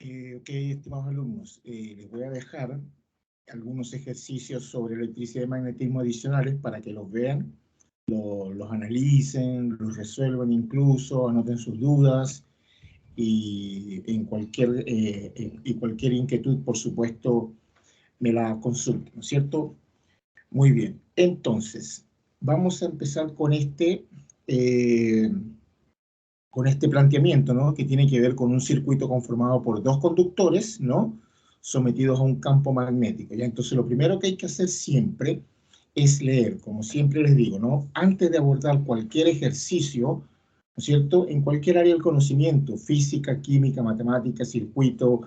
Ok, estimados alumnos, les voy a dejar algunos ejercicios sobre electricidad y magnetismo adicionales para que los vean, los analicen, los resuelvan incluso, anoten sus dudas y cualquier inquietud, por supuesto, me la consulten, ¿no es cierto? Muy bien, entonces, vamos a empezar con este planteamiento, ¿no? Que tiene que ver con un circuito conformado por dos conductores, ¿no? Sometidos a un campo magnético, ¿ya? Entonces, lo primero que hay que hacer siempre es leer, como siempre les digo, ¿no? Antes de abordar cualquier ejercicio, ¿no es cierto? En cualquier área del conocimiento, física, química, matemática, circuito,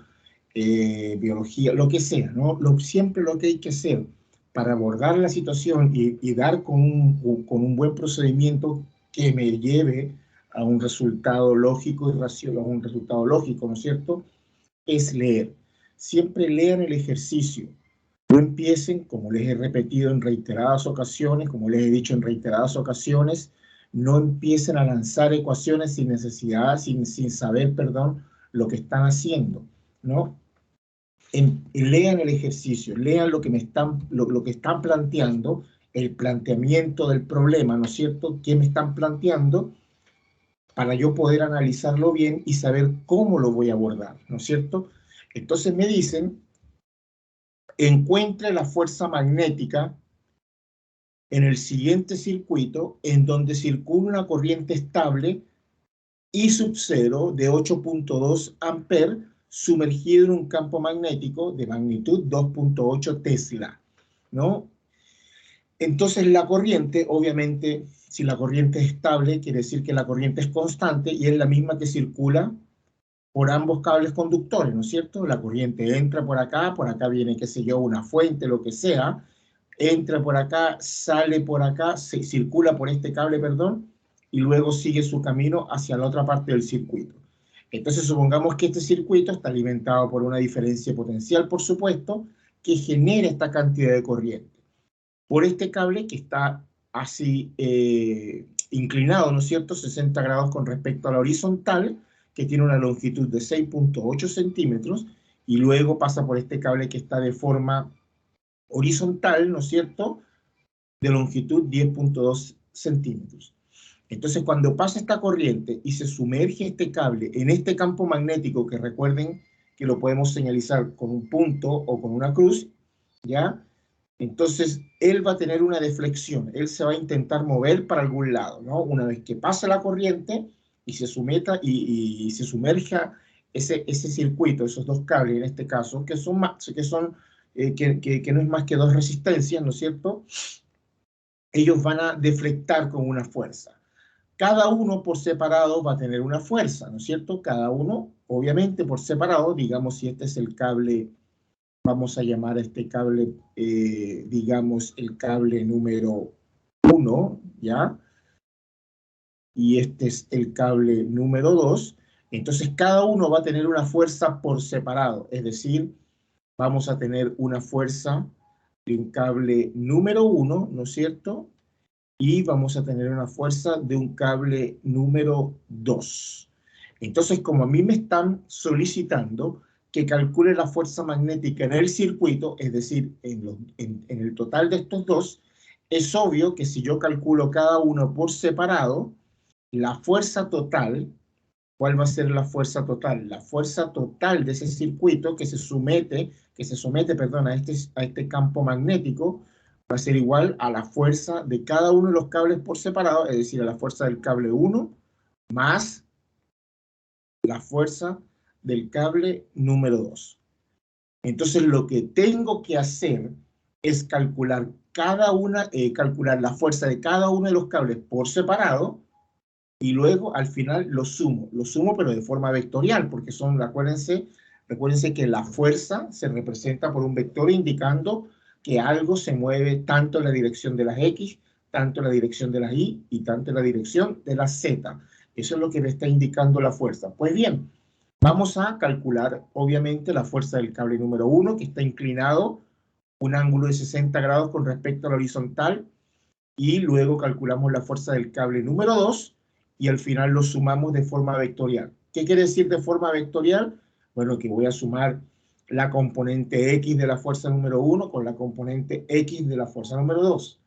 biología, lo que sea, ¿no? Siempre lo que hay que hacer para abordar la situación y dar con un buen procedimiento que me lleve a un resultado lógico y racional, a un resultado lógico, ¿no es cierto? Es leer. Siempre lean el ejercicio. No empiecen, como les he repetido en reiteradas ocasiones, como les he dicho en reiteradas ocasiones, no empiecen a lanzar ecuaciones sin necesidad, sin saber, perdón, lo que están haciendo, ¿no? Lean el ejercicio, lean lo que lo que están planteando, el planteamiento del problema, ¿no es cierto? ¿Qué me están planteando? Para yo poder analizarlo bien y saber cómo lo voy a abordar, ¿no es cierto? Entonces me dicen, encuentre la fuerza magnética en el siguiente circuito en donde circula una corriente estable I sub 0 de 8.2 amperes sumergido en un campo magnético de magnitud 2.8 Tesla, ¿no? Entonces la corriente, obviamente, si la corriente es estable, quiere decir que la corriente es constante y es la misma que circula por ambos cables conductores, ¿no es cierto? La corriente entra por acá viene, qué sé yo, una fuente, lo que sea, entra por acá, sale por acá, circula por este cable, perdón, y luego sigue su camino hacia la otra parte del circuito. Entonces, supongamos que este circuito está alimentado por una diferencia potencial, por supuesto, que genera esta cantidad de corriente. Por este cable que está así inclinado, ¿no es cierto?, 60 grados con respecto a la horizontal, que tiene una longitud de 6.8 centímetros, y luego pasa por este cable que está de forma horizontal, ¿no es cierto?, de longitud 10.2 centímetros. Entonces, cuando pasa esta corriente y se sumerge este cable en este campo magnético, que recuerden que lo podemos señalizar con un punto o con una cruz, ¿ya? Entonces, él va a tener una deflexión, él se va a intentar mover para algún lado, ¿no? Una vez que pasa la corriente y se someta y se sumerja ese circuito, esos dos cables en este caso, que no es más que dos resistencias, ¿no es cierto? Ellos van a deflectar con una fuerza. Cada uno por separado va a tener una fuerza, ¿no es cierto? Cada uno, obviamente, por separado, digamos, si este es el cable, vamos a llamar a este cable, digamos, el cable número 1, ¿ya? Y este es el cable número 2. Entonces, cada uno va a tener una fuerza por separado, es decir, vamos a tener una fuerza de un cable número 1, ¿no es cierto? Y vamos a tener una fuerza de un cable número 2. Entonces, como a mí me están solicitando que calcule la fuerza magnética en el circuito, es decir, en el total de estos dos, es obvio que si yo calculo cada uno por separado, la fuerza total, ¿cuál va a ser la fuerza total? La fuerza total de ese circuito que se somete, perdón, a este campo magnético, va a ser igual a la fuerza de cada uno de los cables por separado, es decir, a la fuerza del cable 1 más la fuerza del cable número 2. Entonces, lo que tengo que hacer es calcular calcular la fuerza de cada uno de los cables por separado y luego al final lo sumo pero de forma vectorial, porque recuérdense que la fuerza se representa por un vector indicando que algo se mueve tanto en la dirección de las X, tanto en la dirección de las Y y tanto en la dirección de las Z. Eso es lo que me está indicando la fuerza. Pues bien, vamos a calcular obviamente la fuerza del cable número 1, que está inclinado un ángulo de 60 grados con respecto a la horizontal, y luego calculamos la fuerza del cable número 2 y al final lo sumamos de forma vectorial. ¿Qué quiere decir de forma vectorial? Bueno, que voy a sumar la componente X de la fuerza número 1 con la componente X de la fuerza número 2.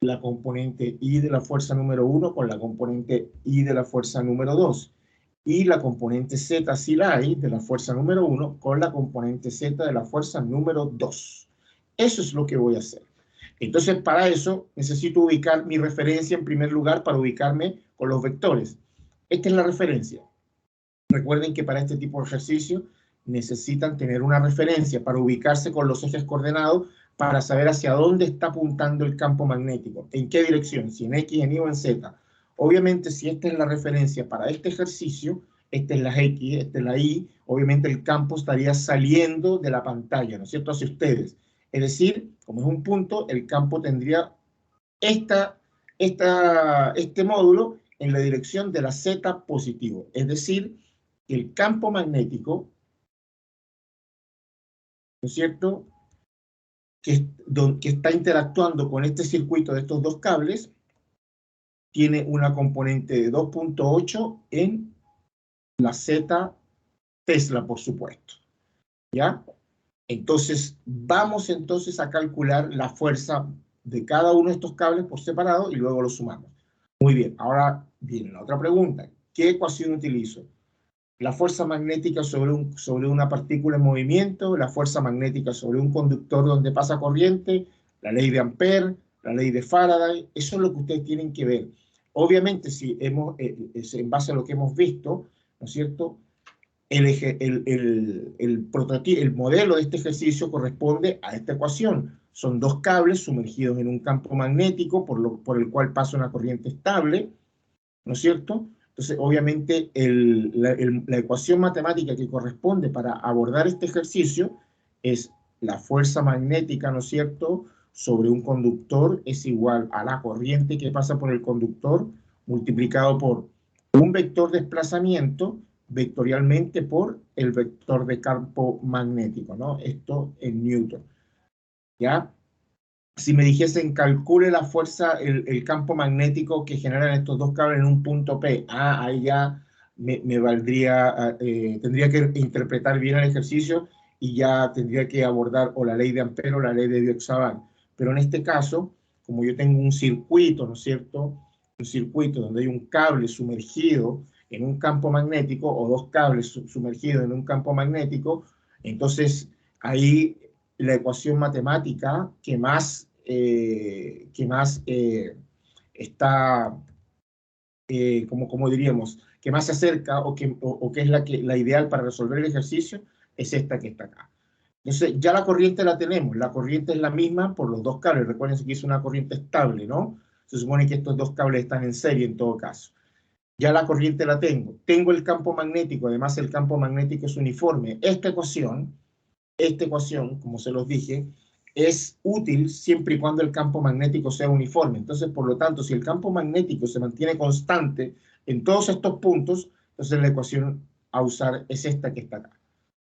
La componente Y de la fuerza número 1 con la componente Y de la fuerza número 2. Y la componente Z, si la hay, de la fuerza número 1 con la componente Z de la fuerza número 2. Eso es lo que voy a hacer. Entonces, para eso, necesito ubicar mi referencia en primer lugar para ubicarme con los vectores. Esta es la referencia. Recuerden que para este tipo de ejercicio necesitan tener una referencia para ubicarse con los ejes coordenados para saber hacia dónde está apuntando el campo magnético, en qué dirección, si en X, en Y o en Z. Obviamente, si esta es la referencia para este ejercicio, esta es la X, esta es la Y, obviamente el campo estaría saliendo de la pantalla, ¿no es cierto?, hacia ustedes. Es decir, como es un punto, el campo tendría este módulo en la dirección de la Z positivo. Es decir, que el campo magnético, ¿no es cierto?, que está interactuando con este circuito de estos dos cables, tiene una componente de 2.8 en la Z Tesla, por supuesto. ¿Ya? Entonces, vamos entonces a calcular la fuerza de cada uno de estos cables por separado y luego lo sumamos. Muy bien, ahora viene la otra pregunta. ¿Qué ecuación utilizo? La fuerza magnética sobre una partícula en movimiento, la fuerza magnética sobre un conductor donde pasa corriente, la ley de Ampère, la ley de Faraday. Eso es lo que ustedes tienen que ver. Obviamente, si en base a lo que hemos visto, ¿no es cierto?, el modelo de este ejercicio corresponde a esta ecuación. Son dos cables sumergidos en un campo magnético por el cual pasa una corriente estable, ¿no es cierto? Entonces, obviamente, la ecuación matemática que corresponde para abordar este ejercicio es la fuerza magnética, ¿no es cierto?, sobre un conductor es igual a la corriente que pasa por el conductor multiplicado por un vector de desplazamiento vectorialmente por el vector de campo magnético, ¿no? Esto en Newton, ¿ya? Si me dijesen calcule la fuerza, el campo magnético que generan estos dos cables en un punto P, ahí ya me valdría, tendría que interpretar bien el ejercicio y ya tendría que abordar o la ley de Ampère o la ley de Dieux-Savant. Pero en este caso, como yo tengo un circuito, ¿no es cierto?, un circuito donde hay un cable sumergido en un campo magnético o dos cables sumergidos en un campo magnético, entonces ahí la ecuación matemática que más está, como diríamos, que más se acerca o que es la ideal para resolver el ejercicio, es esta que está acá. Entonces, ya la corriente la tenemos. La corriente es la misma por los dos cables. Recuerden que es una corriente estable, ¿no? Se supone que estos dos cables están en serie en todo caso. Ya la corriente la tengo. Tengo el campo magnético. Además, el campo magnético es uniforme. Esta ecuación, como se los dije, es útil siempre y cuando el campo magnético sea uniforme. Entonces, por lo tanto, si el campo magnético se mantiene constante en todos estos puntos, entonces la ecuación a usar es esta que está acá.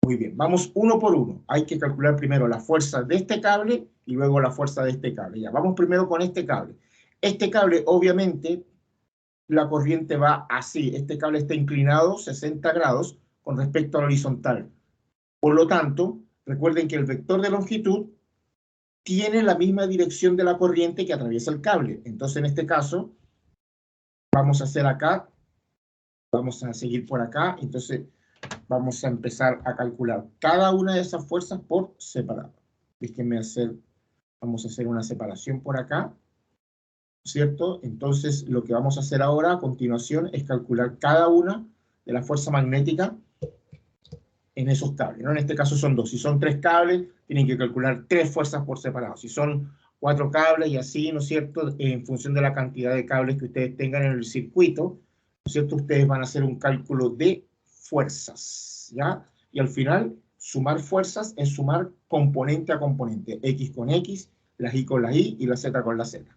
Muy bien, vamos uno por uno. Hay que calcular primero la fuerza de este cable y luego la fuerza de este cable. Ya, vamos primero con este cable. Este cable, obviamente, la corriente va así. Este cable está inclinado 60 grados con respecto a la horizontal. Por lo tanto, recuerden que el vector de longitud tiene la misma dirección de la corriente que atraviesa el cable. Entonces, en este caso, vamos a hacer acá, vamos a seguir por acá. Entonces, vamos a empezar a calcular cada una de esas fuerzas por separado. Déjenme vamos a hacer una separación por acá, ¿cierto? Entonces, lo que vamos a hacer ahora a continuación es calcular cada una de las fuerzas magnéticas en esos cables, ¿no? En este caso son dos. Si son tres cables, tienen que calcular tres fuerzas por separado. Si son cuatro cables y así, ¿no es cierto? En función de la cantidad de cables que ustedes tengan en el circuito, ¿no es cierto? Ustedes van a hacer un cálculo de fuerzas, ¿ya? Y al final, sumar fuerzas es sumar componente a componente. X con X, las Y con las Y y la Z con la Z.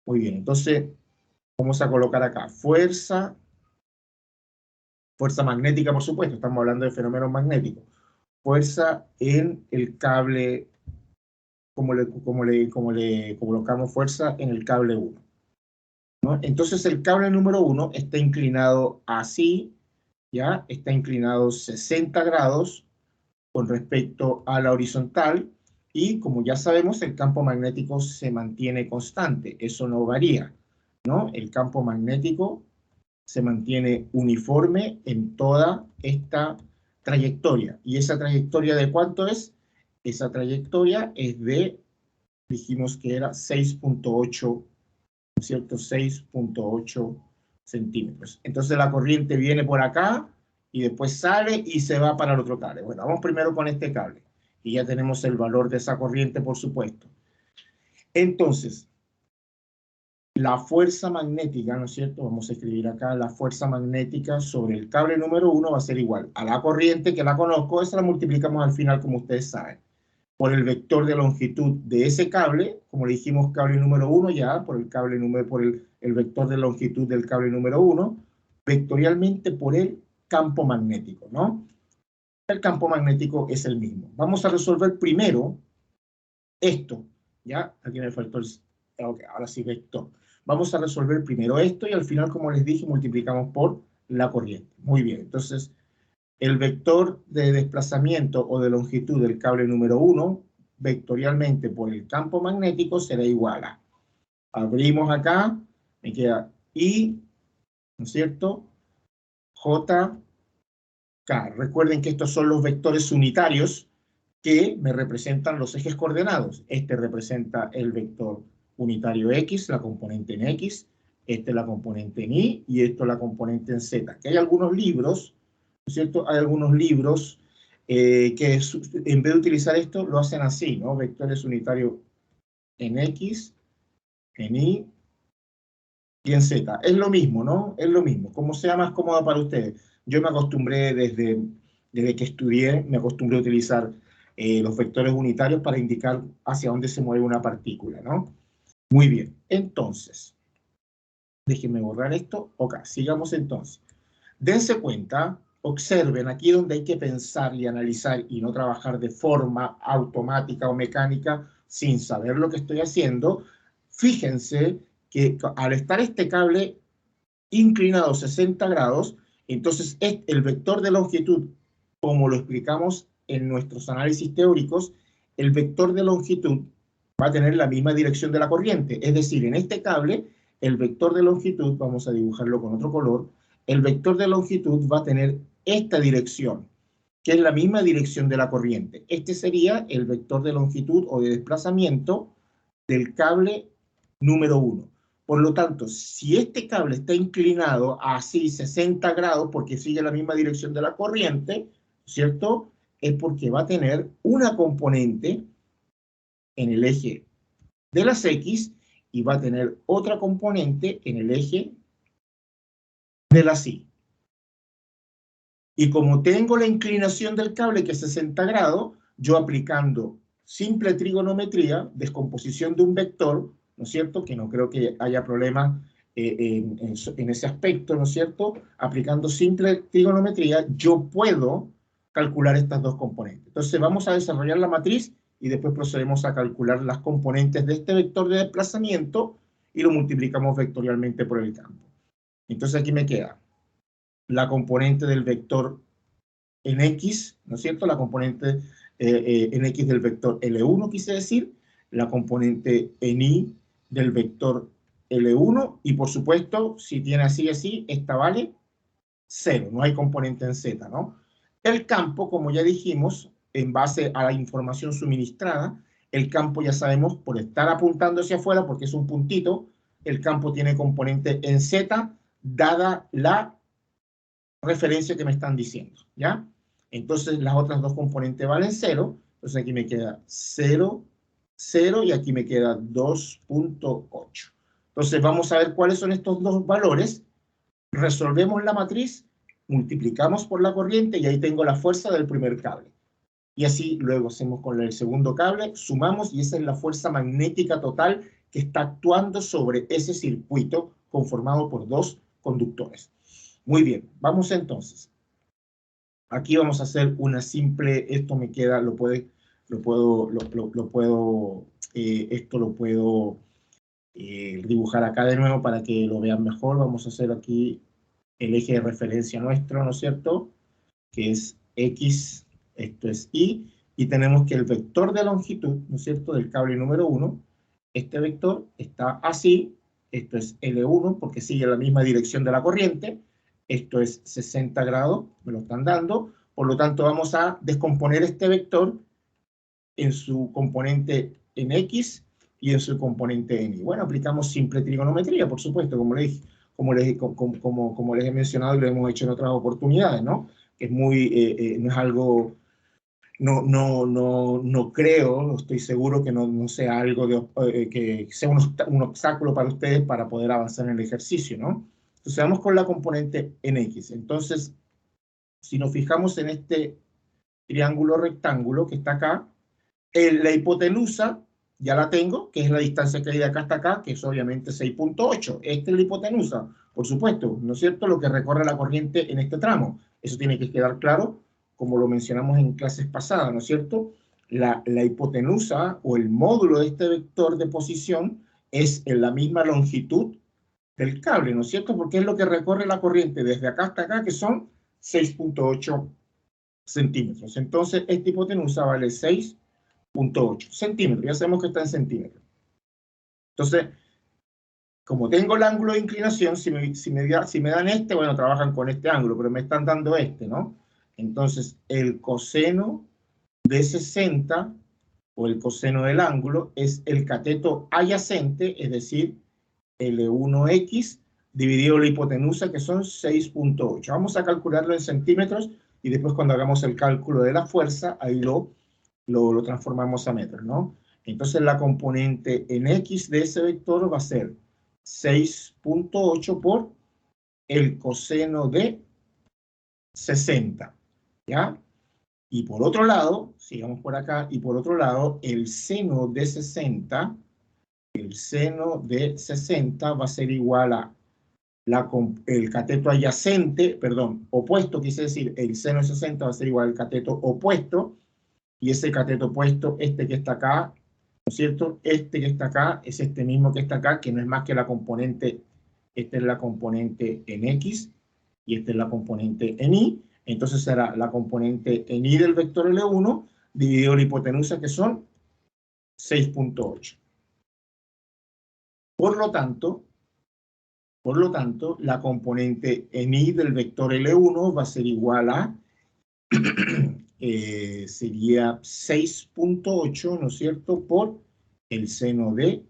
Muy bien, entonces vamos a colocar acá fuerza magnética, por supuesto, estamos hablando de fenómenos magnéticos. Fuerza en el cable, como le colocamos fuerza en el cable 1, ¿no? Entonces el cable número 1 está inclinado así, ¿ya? Está inclinado 60 grados con respecto a la horizontal, y como ya sabemos, el campo magnético se mantiene constante, eso no varía, ¿no? El campo magnético se mantiene uniforme en toda esta trayectoria. ¿Y esa trayectoria de cuánto es? Esa trayectoria es de, dijimos que era 6.8, ¿cierto? 6.8 centímetros. Entonces la corriente viene por acá y después sale y se va para el otro cable. Bueno, vamos primero con este cable. Y ya tenemos el valor de esa corriente, por supuesto. Entonces, la fuerza magnética, ¿no es cierto? Vamos a escribir acá, la fuerza magnética sobre el cable número 1 va a ser igual a la corriente, que la conozco, esa la multiplicamos al final, como ustedes saben, por el vector de longitud de ese cable, como le dijimos cable número 1 ya, por el cable número, por el vector de longitud del cable número 1, vectorialmente por el campo magnético, ¿no? El campo magnético es el mismo. Vamos a resolver primero esto, ¿ya? Aquí me faltó el... Ok, ahora sí, vector. Vamos a resolver primero esto y al final, como les dije, multiplicamos por la corriente. Muy bien, entonces, el vector de desplazamiento o de longitud del cable número 1, vectorialmente por el campo magnético, será igual a... Abrimos acá, me queda I, ¿no es cierto? J, K. Recuerden que estos son los vectores unitarios que me representan los ejes coordenados. Este representa el vector unitario X, la componente en X, este la componente en Y y esto la componente en Z. Que hay algunos libros, ¿no es cierto? Hay algunos libros que en vez de utilizar esto lo hacen así, ¿no? Vectores unitarios en X, en Y y en Z. Es lo mismo, ¿no? Es lo mismo. Como sea más cómodo para ustedes. Yo me acostumbré desde que estudié, me acostumbré a utilizar los vectores unitarios para indicar hacia dónde se mueve una partícula, ¿no? Muy bien. Entonces, déjenme borrar esto. Ok, sigamos entonces. Dense cuenta, observen aquí donde hay que pensar y analizar y no trabajar de forma automática o mecánica sin saber lo que estoy haciendo. Fíjense que al estar este cable inclinado 60 grados, entonces el vector de longitud, como lo explicamos en nuestros análisis teóricos, el vector de longitud va a tener la misma dirección de la corriente. Es decir, en este cable, el vector de longitud, vamos a dibujarlo con otro color, el vector de longitud va a tener esta dirección, que es la misma dirección de la corriente. Este sería el vector de longitud o de desplazamiento del cable número 1. Por lo tanto, si este cable está inclinado así 60 grados porque sigue la misma dirección de la corriente, ¿cierto? Es porque va a tener una componente en el eje de las X y va a tener otra componente en el eje de las Y. Y como tengo la inclinación del cable que es 60 grados, yo aplicando simple trigonometría, descomposición de un vector, ¿no es cierto? Que no creo que haya problemas en ese aspecto, ¿no es cierto? Aplicando simple trigonometría, yo puedo calcular estas dos componentes. Entonces vamos a desarrollar la matriz y después procedemos a calcular las componentes de este vector de desplazamiento y lo multiplicamos vectorialmente por el campo. Entonces aquí me queda la componente del vector en X, ¿no es cierto? La componente en X del vector L1, quise decir, la componente en Y del vector L1, y por supuesto, si tiene así, esta vale 0, no hay componente en Z, ¿no? El campo, como ya dijimos, en base a la información suministrada, el campo ya sabemos, por estar apuntando hacia afuera, porque es un puntito, el campo tiene componente en Z, dada la referencia que me están diciendo, ¿ya? Entonces las otras dos componentes valen 0, entonces aquí me queda 0, 0 y aquí me queda 2.8. Entonces vamos a ver cuáles son estos dos valores, resolvemos la matriz, multiplicamos por la corriente y ahí tengo la fuerza del primer cable. Y así luego hacemos con el segundo cable, sumamos y esa es la fuerza magnética total que está actuando sobre ese circuito conformado por dos conductores. Muy bien, vamos entonces. Aquí vamos a hacer una simple, esto me queda, esto lo puedo dibujar acá de nuevo para que lo vean mejor. Vamos a hacer aquí el eje de referencia nuestro, ¿no es cierto? Que es X esto es Y, y tenemos que el vector de longitud, ¿no es cierto?, del cable número 1, este vector está así, esto es L1 porque sigue la misma dirección de la corriente, esto es 60 grados, me lo están dando, por lo tanto vamos a descomponer este vector en su componente en X y en su componente en Y. Bueno, aplicamos simple trigonometría, por supuesto, como les he mencionado y lo hemos hecho en otras oportunidades, ¿no? Que es muy, no es algo, no creo, estoy seguro que no sea algo que sea un obstáculo para ustedes para poder avanzar en el ejercicio, ¿no? Entonces vamos con la componente en X. Entonces, si nos fijamos en este triángulo rectángulo que está acá, la hipotenusa ya la tengo, que es la distancia que hay de acá hasta acá, que es obviamente 6.8. Esta es la hipotenusa, por supuesto, ¿no es cierto? Lo que recorre la corriente en este tramo. Eso tiene que quedar claro, como lo mencionamos en clases pasadas, ¿no es cierto? La hipotenusa o el módulo de este vector de posición es en la misma longitud del cable, ¿no es cierto? Porque es lo que recorre la corriente desde acá hasta acá, que son 6.8 centímetros. Entonces, esta hipotenusa vale 6.8 centímetros. Ya sabemos que está en centímetros. Entonces, como tengo el ángulo de inclinación, si me dan este, bueno, trabajan con este ángulo, pero me están dando este, ¿no? Entonces, el coseno de 60, o el coseno del ángulo, es el cateto adyacente, es decir, L1X, dividido la hipotenusa, que son 6.8. Vamos a calcularlo en centímetros, y después cuando hagamos el cálculo de la fuerza, ahí lo transformamos a metros, ¿no? Entonces la componente en X de ese vector va a ser 6.8 por el coseno de 60, ¿ya? Y por otro lado, sigamos por acá, y por otro lado, el seno de 60 va a ser igual a el cateto adyacente, perdón, opuesto, quise decir, el seno de 60 va a ser igual al cateto opuesto, y ese cateto opuesto, este que está acá, ¿no es cierto? Este que está acá es este mismo que está acá, que no es más que la componente, esta es la componente en X, y esta es la componente en Y, entonces será la componente en Y del vector L1, dividido la hipotenusa, que son 6.8. Por lo tanto, la componente en Y del vector L1 va a ser igual a sería 6.8, ¿no es cierto?, por el seno de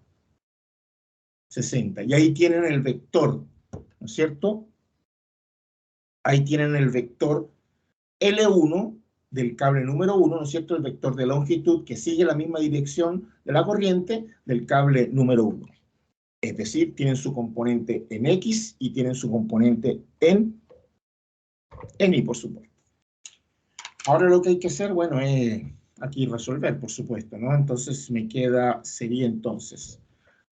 60. Y ahí tienen el vector, ¿no es cierto? Ahí tienen el vector L1 del cable número 1, ¿no es cierto?, el vector de longitud que sigue la misma dirección de la corriente del cable número 1. Es decir, tienen su componente en X y tienen su componente en Y, por supuesto. Ahora lo que hay que hacer, bueno, es aquí resolver, por supuesto, ¿no? Entonces sería entonces,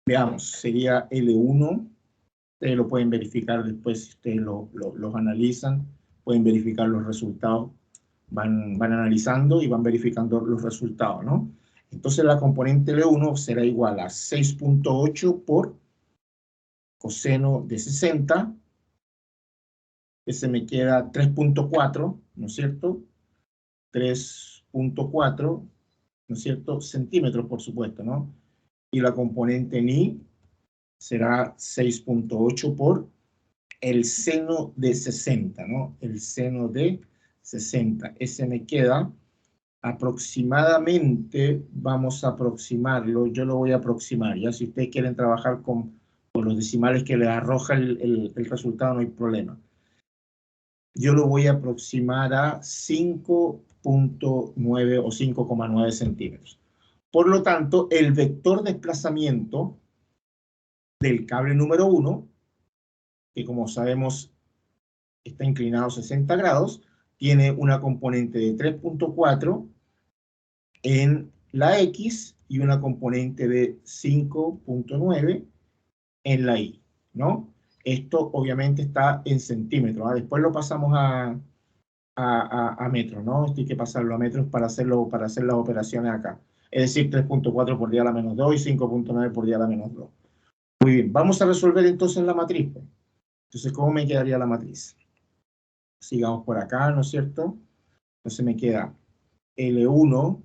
veamos, sería L1, ustedes lo pueden verificar después si ustedes los analizan, pueden verificar los resultados, van analizando y van verificando los resultados, ¿no? Entonces la componente L1 será igual a 6.8 por coseno de 60, ese me queda 3.4, ¿no es cierto? 3.4, ¿no es cierto? Centímetros, por supuesto, ¿no? Y la componente en Y será 6.8 por el seno de 60, ¿no? El seno de 60. Ese me queda aproximadamente, vamos a aproximarlo, yo lo voy a aproximar, ya si ustedes quieren trabajar con los decimales que les arroja el resultado, no hay problema. Yo lo voy a aproximar a 5.9 o 5,9 centímetros. Por lo tanto, el vector de desplazamiento del cable número 1, que como sabemos está inclinado 60 grados, tiene una componente de 3.4 en la X y una componente de 5.9 en la Y, ¿no? Esto obviamente está en centímetros, ¿ah? Después lo pasamos a metros, ¿no? Esto hay que pasarlo a metros para hacer las operaciones acá. Es decir, 3.4 por 10 a la menos 2 y 5.9 por 10 a la menos 2. Muy bien, vamos a resolver entonces la matriz. Entonces, ¿cómo me quedaría la matriz? Sigamos por acá, ¿no es cierto? Entonces me queda L1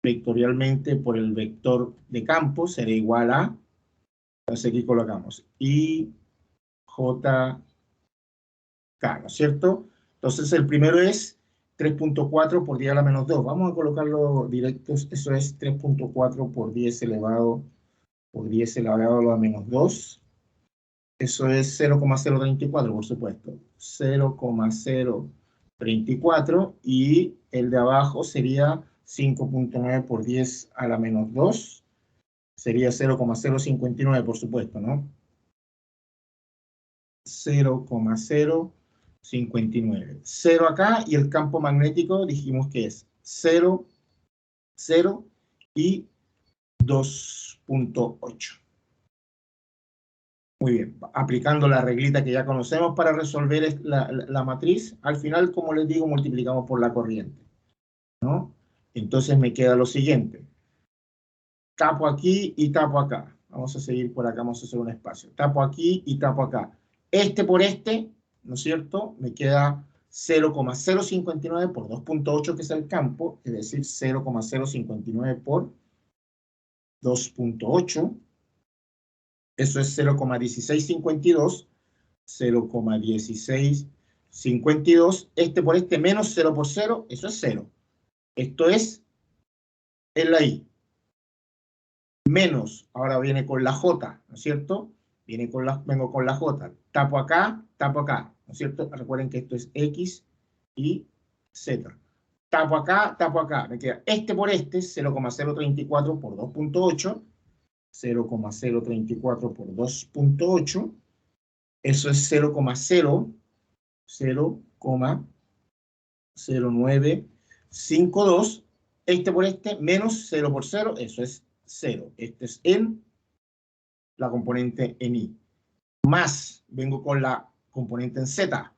vectorialmente por el vector de campo será igual a, entonces aquí colocamos I, J, K, ¿no es cierto? Entonces el primero es 3.4 por 10 a la menos 2. Vamos a colocarlo directos. Eso es 3.4 por 10 elevado a la menos 2. Eso es 0,034, por supuesto. 0,034. Y el de abajo sería 5.9 por 10 a la menos 2. Sería 0,059, por supuesto, ¿no? 0,059. 0 acá y el campo magnético dijimos que es 0, 0 y 2.8. Muy bien, aplicando la reglita que ya conocemos para resolver la matriz, al final, como les digo, multiplicamos por la corriente, ¿no? Entonces me queda lo siguiente. Tapo aquí y tapo acá. Vamos a seguir por acá, vamos a hacer un espacio. Tapo aquí y tapo acá. Este por este, ¿no es cierto? Me queda 0,059 por 2.8, que es el campo, es decir, 0,059 por 2.8. Eso es 0,1652. 0,1652. Este por este menos 0 por 0, eso es 0. Esto es en la I. Menos, ahora viene con la J, ¿no es cierto? Vengo con la J. Tapo acá, ¿no es cierto? Recuerden que esto es X y Z. Tapo acá. Me queda este por este, 0,034 por 2.8. 0,034 por 2.8. Eso es 0,0952. Este por este, menos 0 por 0, eso es 0. Este es en la componente en I. Más, vengo con la componente en Z.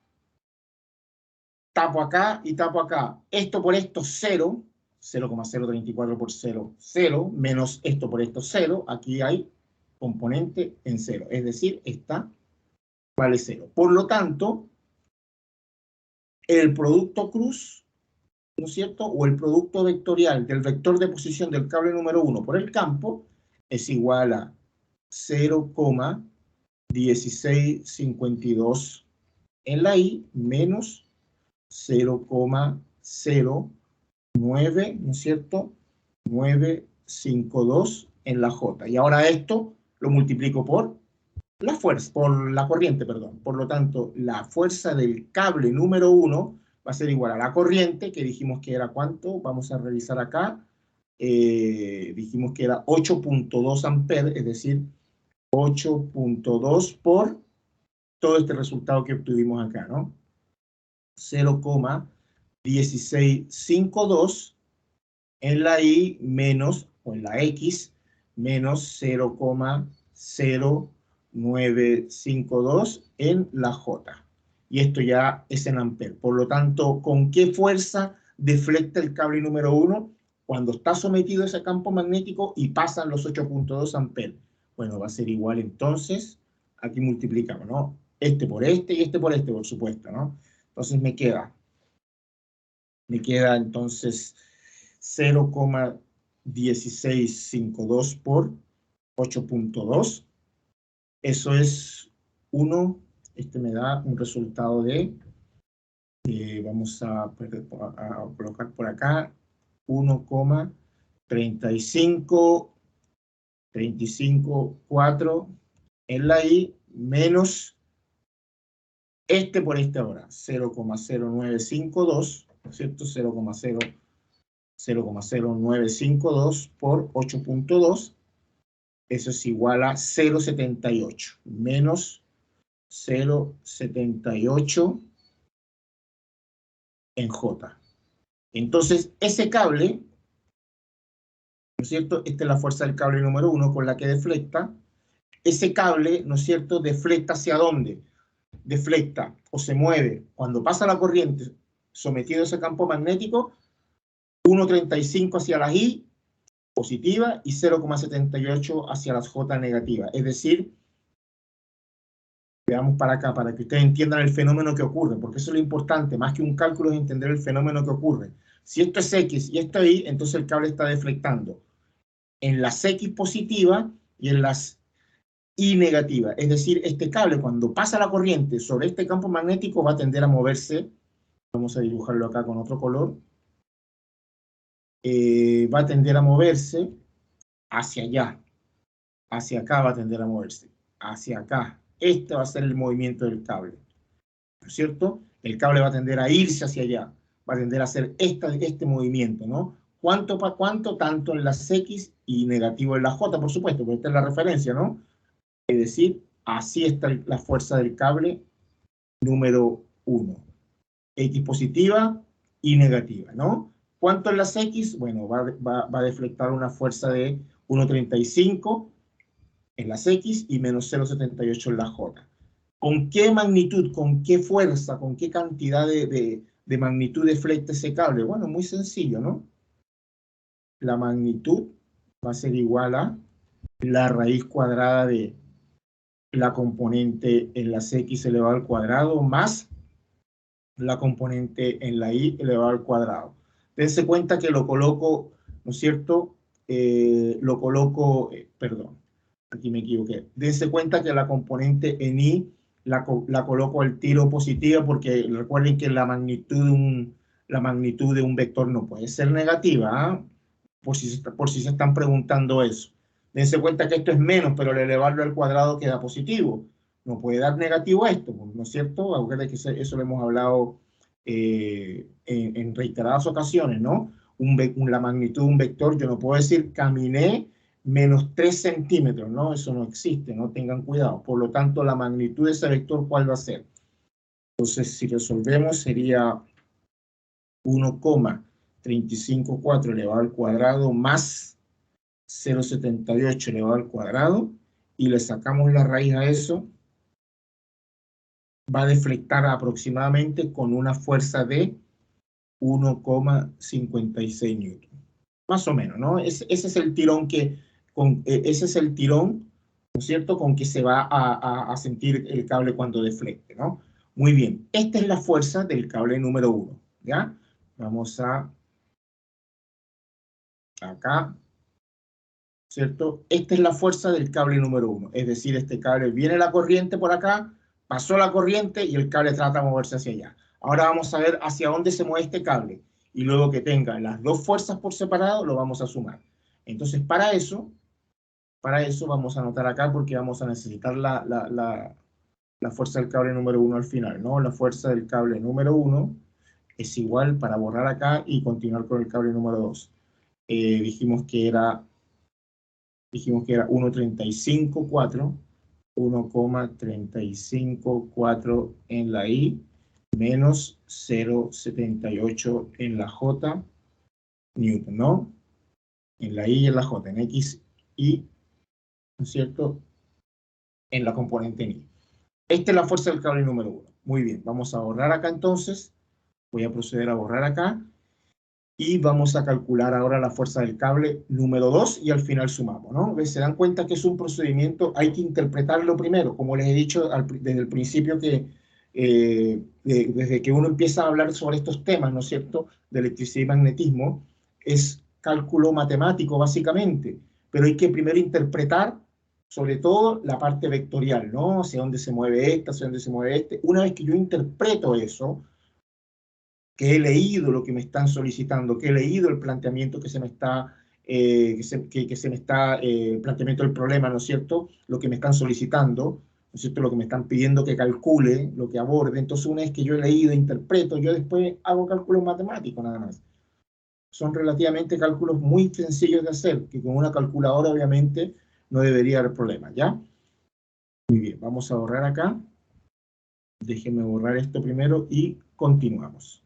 Tapo acá y tapo acá. Esto por esto, 0. 0,034 por 0, 0. Menos esto por esto, 0. Aquí hay componente en 0. Es decir, esta vale 0. Por lo tanto, el producto cruz, ¿no es cierto? O el producto vectorial del vector de posición del cable número 1 por el campo es igual a 0,1652 en la I menos 0,09, ¿no es cierto? 952 en la J. Y ahora esto lo multiplico por la fuerza, por la corriente, perdón. Por lo tanto, la fuerza del cable número 1 va a ser igual a la corriente, que dijimos que era ¿cuánto? Vamos a revisar acá. Dijimos que era 8.2 amperes, es decir, 8.2 por todo este resultado que obtuvimos acá, ¿no? 0,1652 en la Y menos, o en la X, menos 0,0952 en la J. Y esto ya es en amperes. Por lo tanto, ¿con qué fuerza deflecta el cable número 1 cuando está sometido a ese campo magnético y pasan los 8.2 amperes? Bueno, va a ser igual entonces, aquí multiplicamos, ¿no? Este por este y este por este, por supuesto, ¿no? Entonces me queda entonces 0,1652 por 8.2. Eso es 1, este me da un resultado de, vamos a colocar por acá, 1,354 en la I, menos este por este ahora, 0,0952, ¿no es cierto? 0,0952 por 8.2, eso es igual a 0,78, menos 0,78 en J. Entonces, ese cable, ¿no es cierto? Esta es la fuerza del cable número 1 con la que deflecta. Ese cable, ¿no es cierto?, deflecta ¿hacia dónde? Deflecta o se mueve cuando pasa la corriente sometido a ese campo magnético, 1,35 hacia la I positiva y 0,78 hacia las J negativas. Es decir, veamos para acá, para que ustedes entiendan el fenómeno que ocurre, porque eso es lo importante, más que un cálculo es entender el fenómeno que ocurre. Si esto es X y esto Y, entonces el cable está deflectando en las X positivas y en las Y negativas. Es decir, este cable cuando pasa la corriente sobre este campo magnético va a tender a moverse. Vamos a dibujarlo acá con otro color. Va a tender a moverse hacia allá. Hacia acá va a tender a moverse. Hacia acá. Este va a ser el movimiento del cable. ¿No es cierto? El cable va a tender a irse hacia allá. Va a tender a hacer este movimiento, ¿no? ¿Cuánto para cuánto? Tanto en las X y negativo en la J, por supuesto, porque esta es la referencia, ¿no? Es decir, así está la fuerza del cable número 1. X positiva y negativa, ¿no? ¿Cuánto en las X? Bueno, va a deflectar una fuerza de 1,35 en las X y menos 0,78 en la J. ¿Con qué magnitud, con qué fuerza, con qué cantidad de magnitud deflecta ese cable? Bueno, muy sencillo, ¿no? La magnitud va a ser igual a la raíz cuadrada de la componente en las X elevado al cuadrado más la componente en la Y elevado al cuadrado. Dense cuenta que lo coloco, ¿no es cierto? Lo coloco, perdón, aquí me equivoqué. Dense cuenta que la componente en Y la coloco al tiro positiva porque recuerden que la magnitud de un vector no puede ser negativa, ¿eh? Por si se están preguntando eso. Dense cuenta que esto es menos, pero al elevarlo al cuadrado queda positivo. No puede dar negativo esto, ¿no es cierto? Acuérdense que eso lo hemos hablado en reiteradas ocasiones, ¿no? La magnitud de un vector, yo no puedo decir caminé menos 3 centímetros, ¿no? Eso no existe, no tengan cuidado. Por lo tanto, la magnitud de ese vector, ¿cuál va a ser? Entonces, si resolvemos, sería 1,354 elevado al cuadrado más 0,78 elevado al cuadrado y le sacamos la raíz a eso, va a deflectar aproximadamente con una fuerza de 1,56 newton. Más o menos, ¿no? Ese es el tirón ese es el tirón, ¿no es cierto?, con que se va a sentir el cable cuando deflecte, ¿no? Muy bien, esta es la fuerza del cable número 1, ¿ya? Vamos a acá, ¿cierto? Esta es la fuerza del cable número 1, es decir, este cable viene la corriente por acá, pasó la corriente y el cable trata de moverse hacia allá. Ahora vamos a ver hacia dónde se mueve este cable y luego que tenga las dos fuerzas por separado lo vamos a sumar. Entonces, para eso vamos a anotar acá porque vamos a necesitar la fuerza del cable número 1 al final, ¿no? La fuerza del cable número 1 es igual para borrar acá y continuar con el cable número 2. Dijimos que era 1,354 en la I menos 0,78 en la J Newton, ¿no? En la I y en la J, en X y, ¿no es cierto?, en la componente en Y. Esta es la fuerza del cable número 1. Muy bien, vamos a borrar acá entonces. Voy a proceder a borrar acá. Y vamos a calcular ahora la fuerza del cable número 2 y al final sumamos, ¿no? ¿Ves? Se dan cuenta que es un procedimiento, hay que interpretarlo primero, como les he dicho desde el principio que desde que uno empieza a hablar sobre estos temas, ¿no es cierto?, de electricidad y magnetismo, es cálculo matemático básicamente, pero hay que primero interpretar sobre todo la parte vectorial, ¿no? Hacia dónde se mueve esta, hacia dónde se mueve este. Una vez que yo interpreto eso, que he leído lo que me están solicitando, que he leído el planteamiento que se me está, el planteamiento del problema, ¿no es cierto? Lo que me están solicitando, ¿no es cierto? Lo que me están pidiendo que calcule, lo que aborde. Entonces, una vez que yo he leído, interpreto, yo después hago cálculos matemáticos nada más. Son relativamente cálculos muy sencillos de hacer, que con una calculadora obviamente no debería haber problema, ¿ya? Muy bien, vamos a borrar acá. Déjenme borrar esto primero y continuamos.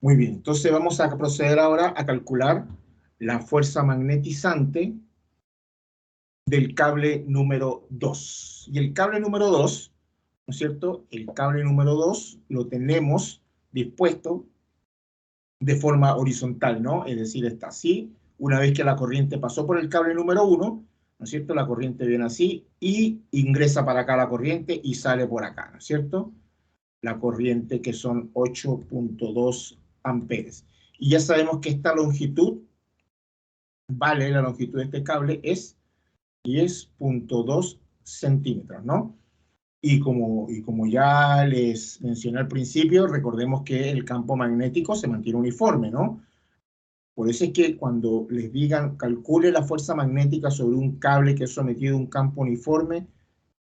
Muy bien, entonces vamos a proceder ahora a calcular la fuerza magnetizante del cable número 2. Y el cable número 2, ¿no es cierto? El cable número 2 lo tenemos dispuesto de forma horizontal, ¿no? Es decir, está así. Una vez que la corriente pasó por el cable número 1, ¿no es cierto? La corriente viene así y ingresa para acá la corriente y sale por acá, ¿no es cierto? La corriente que son 8.2 amperes. Y ya sabemos que esta longitud, vale, la longitud de este cable es 10.2 centímetros, ¿no? Y como ya les mencioné al principio, recordemos que el campo magnético se mantiene uniforme, ¿no? Por eso es que cuando les digan calcule la fuerza magnética sobre un cable que es sometido a un campo uniforme,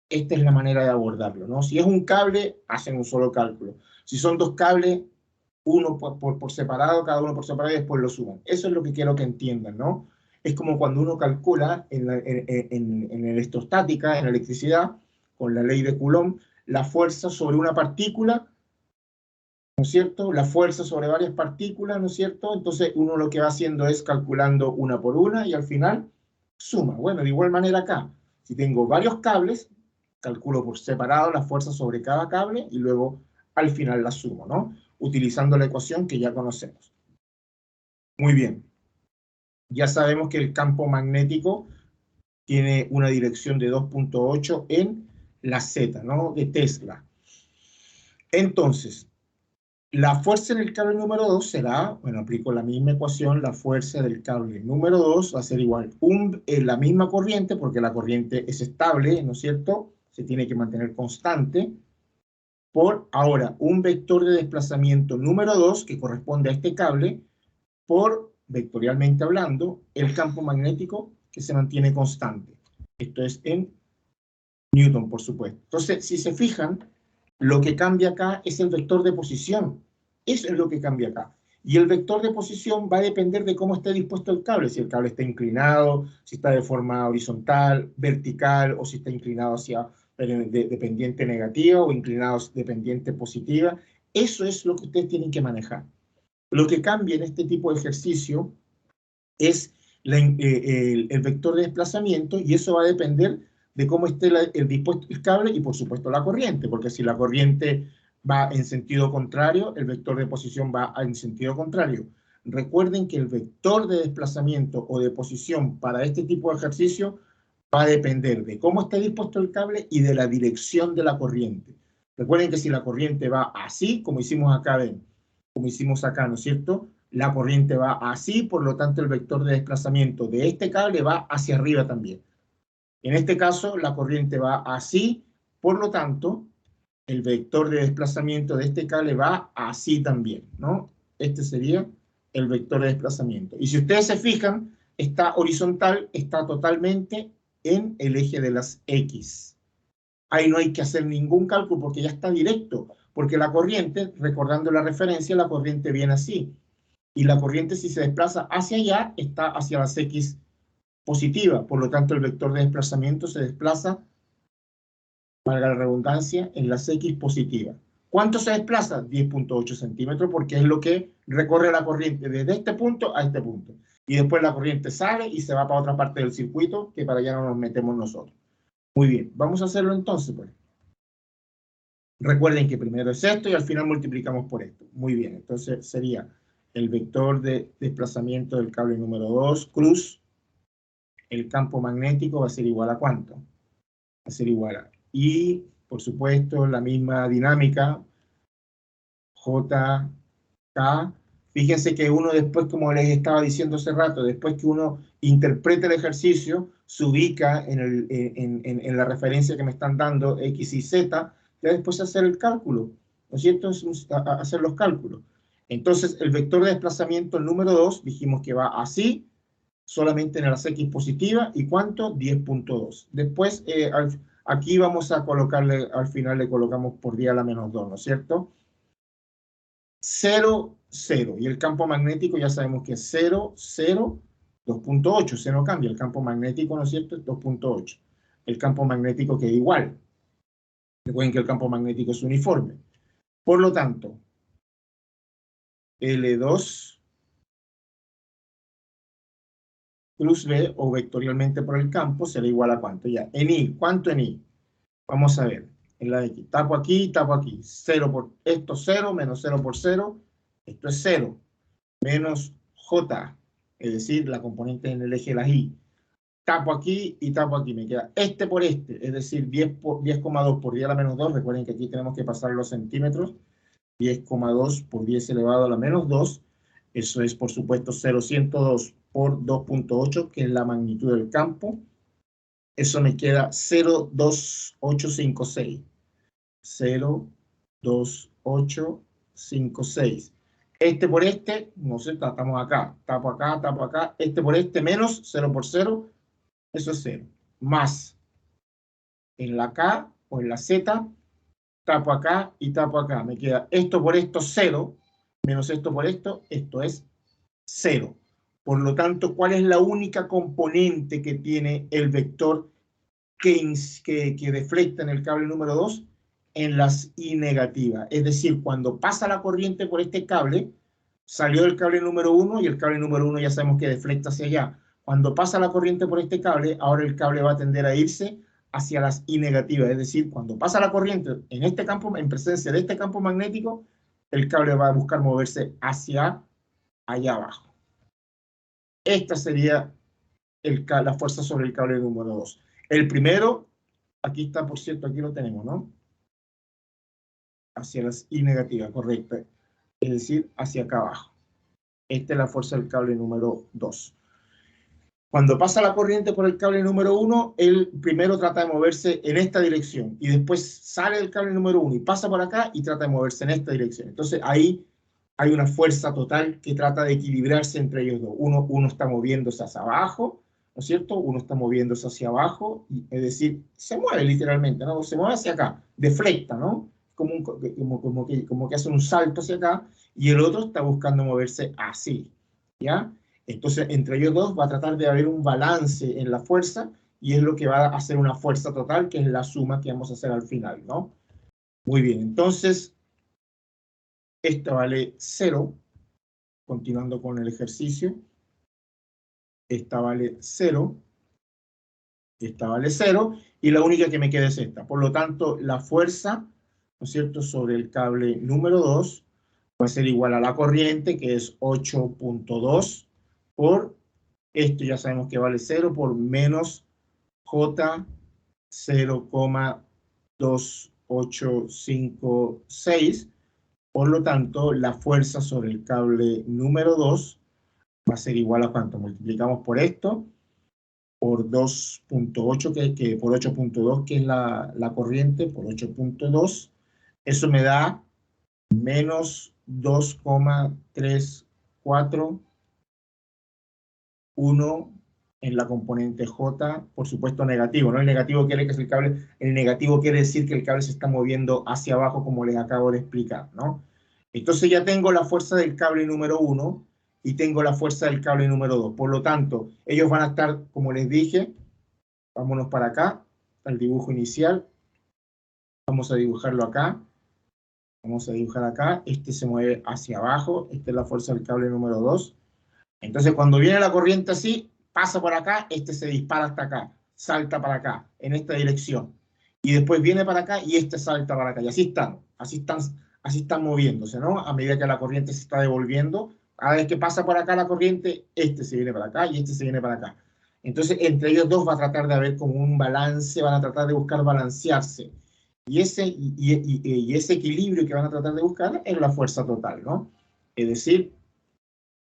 esta es la manera de abordarlo, ¿no? Si es un cable, hacen un solo cálculo. Si son dos cables, uno por separado, cada uno por separado y después lo suman. Eso es lo que quiero que entiendan, ¿no? Es como cuando uno calcula en electrostática, en electricidad, con la ley de Coulomb, la fuerza sobre una partícula, ¿no es cierto? La fuerza sobre varias partículas, ¿no es cierto? Entonces uno lo que va haciendo es calculando una por una y al final suma. Bueno, de igual manera acá, si tengo varios cables, calculo por separado la fuerza sobre cada cable y luego al final la sumo, ¿no? Utilizando la ecuación que ya conocemos. Muy bien. Ya sabemos que el campo magnético tiene una dirección de 2.8 en la Z, ¿no? De Tesla. Entonces, la fuerza en el cable número 2 será, bueno, aplico la misma ecuación, la fuerza del cable número 2 va a ser igual la misma corriente, porque la corriente es estable, ¿no es cierto? Se tiene que mantener constante, por ahora un vector de desplazamiento número 2, que corresponde a este cable, por, vectorialmente hablando, el campo magnético que se mantiene constante. Esto es en Newton, por supuesto. Entonces, si se fijan, lo que cambia acá es el vector de posición. Eso es lo que cambia acá. Y el vector de posición va a depender de cómo esté dispuesto el cable. Si el cable está inclinado, si está de forma horizontal, vertical, o si está inclinado hacia de pendiente negativa o inclinado de pendiente positiva. Eso es lo que ustedes tienen que manejar. Lo que cambia en este tipo de ejercicio es el vector de desplazamiento y eso va a depender de cómo esté dispuesto el cable y por supuesto la corriente, porque si la corriente va en sentido contrario, el vector de posición va en sentido contrario. Recuerden que el vector de desplazamiento o de posición para este tipo de ejercicio va a depender de cómo está dispuesto el cable y de la dirección de la corriente. Recuerden que si la corriente va así, como hicimos acá, ¿no es cierto? La corriente va así, por lo tanto el vector de desplazamiento de este cable va hacia arriba también. En este caso, la corriente va así, por lo tanto, el vector de desplazamiento de este cable va así también, ¿no? Este sería el vector de desplazamiento. Y si ustedes se fijan, está horizontal, está totalmente en el eje de las X. Ahí no hay que hacer ningún cálculo porque ya está directo, porque la corriente, recordando la referencia, la corriente viene así. Y la corriente, si se desplaza hacia allá, está hacia las X positiva. Por lo tanto, el vector de desplazamiento se desplaza, valga la redundancia, en las X positivas. ¿Cuánto se desplaza? 10.8 centímetros, porque es lo que recorre la corriente desde este punto a este punto. Y después la corriente sale y se va para otra parte del circuito, que para allá no nos metemos nosotros. Muy bien, vamos a hacerlo entonces, pues. Recuerden que primero es esto y al final multiplicamos por esto. Muy bien, entonces sería el vector de desplazamiento del cable número 2, cruz, el campo magnético va a ser igual a ¿cuánto? Va a ser igual a... Y, por supuesto, la misma dinámica, JK. Fíjense que uno después, como les estaba diciendo hace rato, después que uno interpreta el ejercicio, se ubica en la referencia que me están dando, X y Z, ya después hacer el cálculo, ¿no es cierto? Hacer los cálculos. Entonces, el vector de desplazamiento, el número 2, dijimos que va así, solamente en las X positiva, ¿y cuánto? 10.2. Después, aquí vamos a colocarle, al final le colocamos por día a la menos 2, ¿no es cierto? 0, 0. Y el campo magnético ya sabemos que es 0, 0, 2.8. Se no cambia. El campo magnético, ¿no es cierto? Es 2.8. El campo magnético queda igual. Recuerden que el campo magnético es uniforme. Por lo tanto, L2 cruz B, o vectorialmente por el campo, será igual a ¿cuánto? Ya, en I, ¿cuánto en I? Vamos a ver, en la X, tapo aquí, 0 por, esto 0, menos 0 por 0, esto es 0, menos J, es decir, la componente en el eje de las Y. Tapo aquí y tapo aquí, me queda este por este, es decir, 10,2 por 10 a la menos 2, recuerden que aquí tenemos que pasar los centímetros, 10,2 por 10 elevado a la menos 2, eso es por supuesto 0,102 por 2,8, que es la magnitud del campo, eso me queda 0,2856, 0,2856. Este por este, no sé, estamos acá, tapo acá, este por este menos 0 por 0, eso es 0, más en la K o en la Z, tapo acá y tapo acá, me queda esto por esto 0, menos esto por esto es 0. Por lo tanto, ¿cuál es la única componente que tiene el vector que deflecta en el cable número 2? En las Y negativas. Es decir, cuando pasa la corriente por este cable, salió del cable número 1 y el cable número 1 ya sabemos que deflecta hacia allá. Cuando pasa la corriente por este cable, ahora el cable va a tender a irse hacia las Y negativas. Es decir, cuando pasa la corriente en este campo, en presencia de este campo magnético, el cable va a buscar moverse hacia allá abajo. Esta sería la fuerza sobre el cable número 2. El primero, aquí está, por cierto, aquí lo tenemos, ¿no? Hacia las Y negativas, correcto. Es decir, hacia acá abajo. Esta es la fuerza del cable número 2. Cuando pasa la corriente por el cable número 1, él primero trata de moverse en esta dirección y después sale del cable número 1 y pasa por acá y trata de moverse en esta dirección. Entonces ahí hay una fuerza total que trata de equilibrarse entre ellos dos. Uno está moviéndose hacia abajo, ¿no es cierto? Uno está moviéndose hacia abajo, es decir, se mueve literalmente, ¿no? Se mueve hacia acá, deflecta, ¿no? Como que hace un salto hacia acá, y el otro está buscando moverse así, ¿ya? Entonces, entre ellos dos va a tratar de haber un balance en la fuerza, y es lo que va a hacer una fuerza total, que es la suma que vamos a hacer al final, ¿no? Muy bien, entonces, esta vale 0, continuando con el ejercicio. Esta vale 0, esta vale 0, y la única que me queda es esta. Por lo tanto, la fuerza, ¿no es cierto?, sobre el cable número 2 va a ser igual a la corriente, que es 8.2 por, esto ya sabemos que vale 0, por menos J 0,2856. Por lo tanto, la fuerza sobre el cable número 2 va a ser igual a ¿cuánto? Multiplicamos por esto, por 2.8, que por 8.2, que es la corriente, por 8.2. Eso me da menos 2,341 en la componente J, por supuesto negativo, ¿no? El negativo quiere que es el cable, el negativo quiere decir que el cable se está moviendo hacia abajo, como les acabo de explicar, ¿no? Entonces ya tengo la fuerza del cable número 1 y tengo la fuerza del cable número 2. Por lo tanto, ellos van a estar, como les dije, vámonos para acá, al dibujo inicial. Vamos a dibujarlo acá. Vamos a dibujar acá. Este se mueve hacia abajo. Esta es la fuerza del cable número 2. Entonces, cuando viene la corriente así, pasa por acá, este se dispara hasta acá, salta para acá, en esta dirección. Y después viene para acá y este salta para acá. Y así están moviéndose, ¿no? A medida que la corriente se está devolviendo, cada vez que pasa por acá la corriente, este se viene para acá y este se viene para acá. Entonces, entre ellos dos va a tratar de haber como un balance, van a tratar de buscar balancearse. Y ese equilibrio que van a tratar de buscar es la fuerza total, ¿no? Es decir,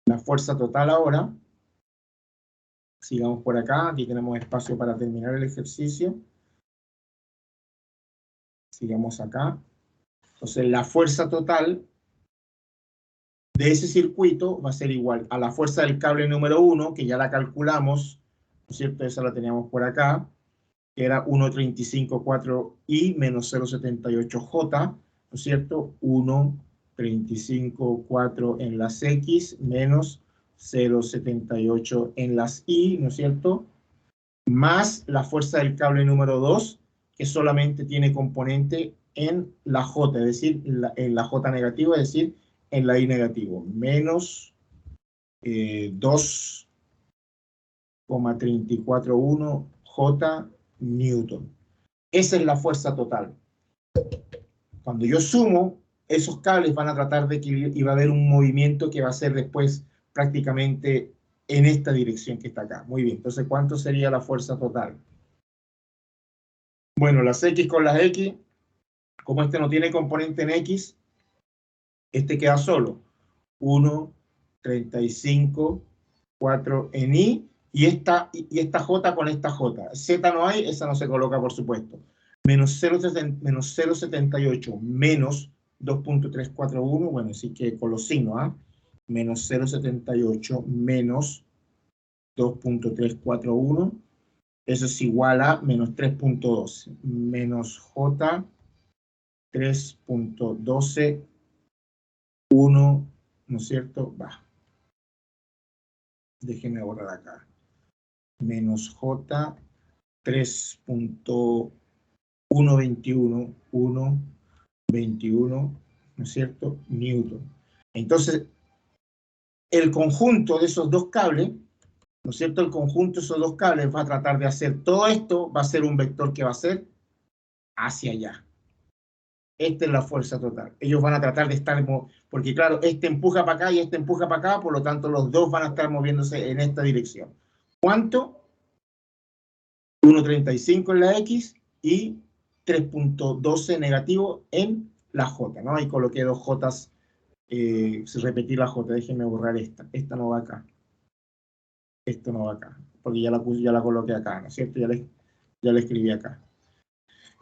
la fuerza total ahora, sigamos por acá, aquí tenemos espacio para terminar el ejercicio. Sigamos acá. Entonces, la fuerza total de ese circuito va a ser igual a la fuerza del cable número 1, que ya la calculamos, ¿no es cierto? Esa la teníamos por acá, que era 1,354I menos 0,78J, ¿no es cierto? 1,354 en las X menos 0,78 en las Y, ¿no es cierto? Más la fuerza del cable número 2, que solamente tiene componente en la J, es decir, en la J negativa, es decir, en la I negativo, menos 2,341 J Newton. Esa es la fuerza total. Cuando yo sumo, esos cables van a tratar de equilibrar y va a haber un movimiento que va a ser después prácticamente en esta dirección que está acá. Muy bien, entonces, ¿cuánto sería la fuerza total? Bueno, las X con las X, como este no tiene componente en X, este queda solo. 1, 35, 4 en Y, y esta J con esta J. Z no hay, esa no se coloca, por supuesto. Menos 0,78 menos 2.341, bueno, así que con los signos, ¿ah? Menos 0,78 menos 2.341, eso es igual a menos 3.12, menos J 3.12, 1, ¿no es cierto? Va. Déjenme borrar acá. Menos J 3.121, 1,21, ¿no es cierto? Newton. Entonces, el conjunto de esos dos cables, ¿no es cierto? El conjunto de esos dos cables va a tratar de hacer todo esto, va a ser un vector que va a ser hacia allá. Esta es la fuerza total. Ellos van a tratar de estar, porque claro, este empuja para acá y este empuja para acá, por lo tanto los dos van a estar moviéndose en esta dirección. ¿Cuánto? 1,35 en la X y 3.12 negativo en la J, ¿no? Ahí coloqué dos Jotas, repetir la J, déjenme borrar esta. Esta no va acá. Esto no va acá, porque ya la coloqué acá, ¿no es cierto? Ya la escribí acá.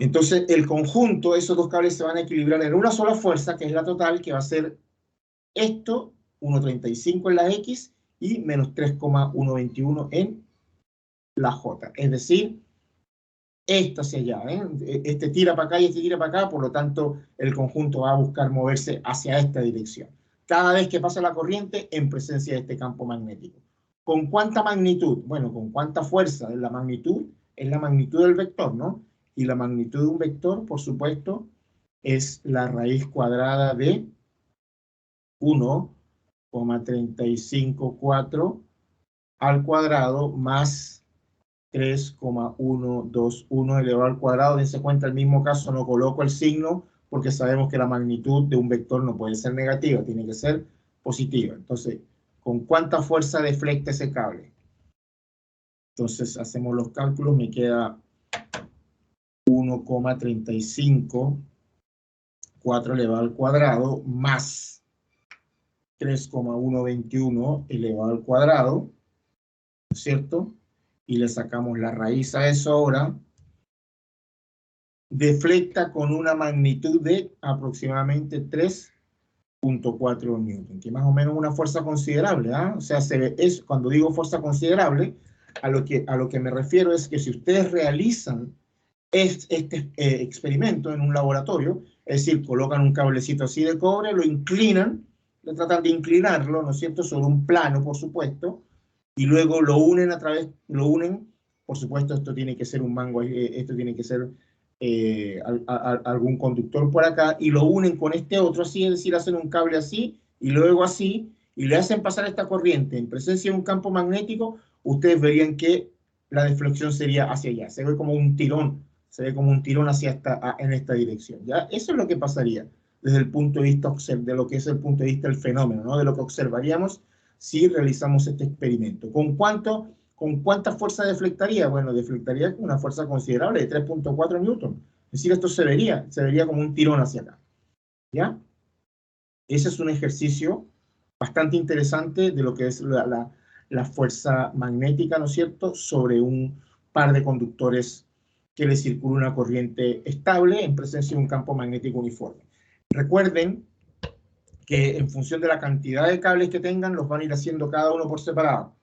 Entonces, el conjunto, esos dos cables se van a equilibrar en una sola fuerza, que es la total, que va a ser esto, 1,35 en la X y menos 3,121 en la J. Es decir, esto hacia allá, ¿eh? Este tira para acá y este tira para acá, por lo tanto, el conjunto va a buscar moverse hacia esta dirección. Cada vez que pasa la corriente en presencia de este campo magnético. ¿Con cuánta magnitud? Bueno, ¿con cuánta fuerza? La magnitud es la magnitud del vector, ¿no? Y la magnitud de un vector, por supuesto, es la raíz cuadrada de 1,354 al cuadrado más 3,121 elevado al cuadrado. Dense cuenta, en el mismo caso no coloco el signo porque sabemos que la magnitud de un vector no puede ser negativa, tiene que ser positiva. Entonces, ¿con cuánta fuerza deflecta ese cable? Entonces, hacemos los cálculos, me queda 1,354 elevado al cuadrado más 3,121 elevado al cuadrado, ¿no es cierto? Y le sacamos la raíz a eso ahora. Deflecta con una magnitud de aproximadamente 3,4 newton, que más o menos una fuerza considerable, ¿eh? O sea, cuando digo fuerza considerable, a lo que me refiero es que si ustedes realizan este experimento en un laboratorio, es decir, colocan un cablecito así de cobre, lo inclinan, le tratan de inclinarlo, ¿no es cierto?, sobre un plano, por supuesto, y luego lo unen por supuesto, esto tiene que ser un mango, esto tiene que ser algún conductor por acá, y lo unen con este otro así, es decir, hacen un cable así, y luego así, y le hacen pasar esta corriente en presencia de un campo magnético, ustedes verían que la deflexión sería hacia allá, se ve como un tirón hacia en esta dirección, ¿ya? Eso es lo que pasaría desde el punto de vista de lo que es el punto de vista del fenómeno, ¿no? De lo que observaríamos si realizamos este experimento. ¿Con cuánta fuerza deflectaría? Bueno, deflectaría con una fuerza considerable de 3,4 newton. Es decir, esto se vería como un tirón hacia acá, ¿ya? Ese es un ejercicio bastante interesante de lo que es la fuerza magnética, ¿no es cierto?, sobre un par de conductores que le circula una corriente estable en presencia de un campo magnético uniforme. Recuerden que en función de la cantidad de cables que tengan, los van a ir haciendo cada uno por separado.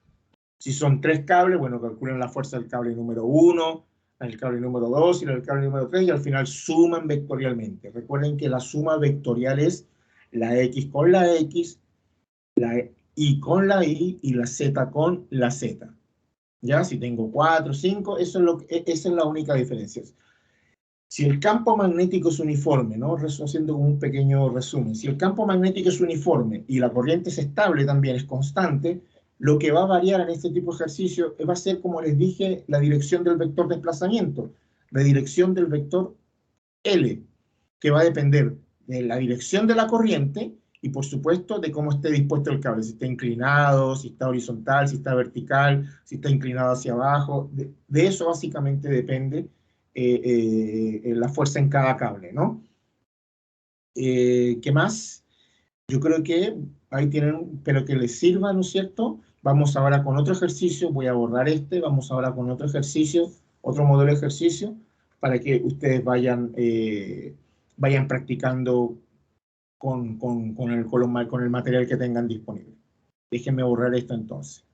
Si son 3 cables, bueno, calculen la fuerza del cable número 1, el cable número 2 y el cable número 3, y al final suman vectorialmente. Recuerden que la suma vectorial es la X con la X, la Y con la Y y la Z con la Z. ¿Ya? Si tengo 4, 5, esa es la única diferencia. Si el campo magnético es uniforme, ¿no? Haciendo como un pequeño resumen, si el campo magnético es uniforme y la corriente es estable también, es constante, lo que va a variar en este tipo de ejercicio va a ser, como les dije, la dirección del vector de desplazamiento, la dirección del vector L, que va a depender de la dirección de la corriente y, por supuesto, de cómo esté dispuesto el cable, si está inclinado, si está horizontal, si está vertical, si está inclinado hacia abajo. De eso básicamente depende la fuerza en cada cable, ¿no? ¿Qué más? Yo creo que ahí tienen, pero que les sirva, ¿no es cierto? Vamos ahora con otro ejercicio, voy a borrar este, vamos ahora con otro ejercicio, otro modelo de ejercicio, para que ustedes vayan practicando con el material que tengan disponible. Déjenme borrar esto entonces.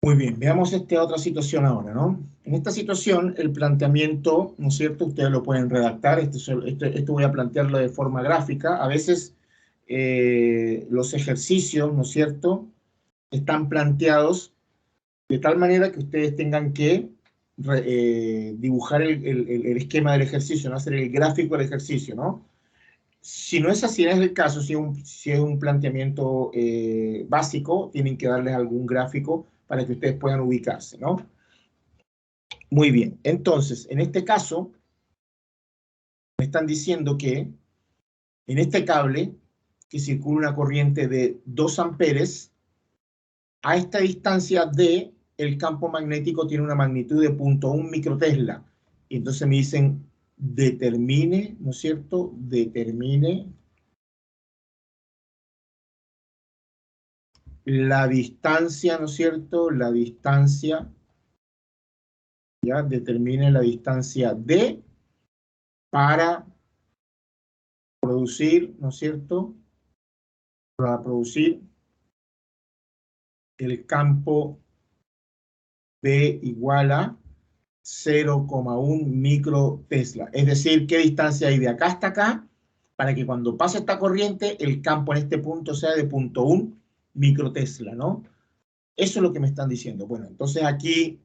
Muy bien, veamos esta otra situación ahora, ¿no? En esta situación, el planteamiento, ¿no es cierto? Ustedes lo pueden redactar, esto voy a plantearlo de forma gráfica. A veces los ejercicios, ¿no es cierto?, están planteados de tal manera que ustedes tengan que dibujar el esquema del ejercicio, no hacer el gráfico del ejercicio, ¿no? Si no es así, no es el caso, si es un planteamiento básico, tienen que darles algún gráfico para que ustedes puedan ubicarse, ¿no? Muy bien, entonces, en este caso, me están diciendo que en este cable, que circula una corriente de 2 amperes, a esta distancia D, el campo magnético tiene una magnitud de 0.1 microtesla. Y entonces me dicen, determine, ¿no es cierto? Determine la distancia, ¿no es cierto? La distancia, ya, determine la distancia D para producir, ¿no es cierto? Para producir el campo B igual a 0,1 microtesla. Es decir, ¿qué distancia hay de acá hasta acá? Para que cuando pase esta corriente, el campo en este punto sea de 0,1 microtesla, ¿no? Eso es lo que me están diciendo. Bueno, entonces aquí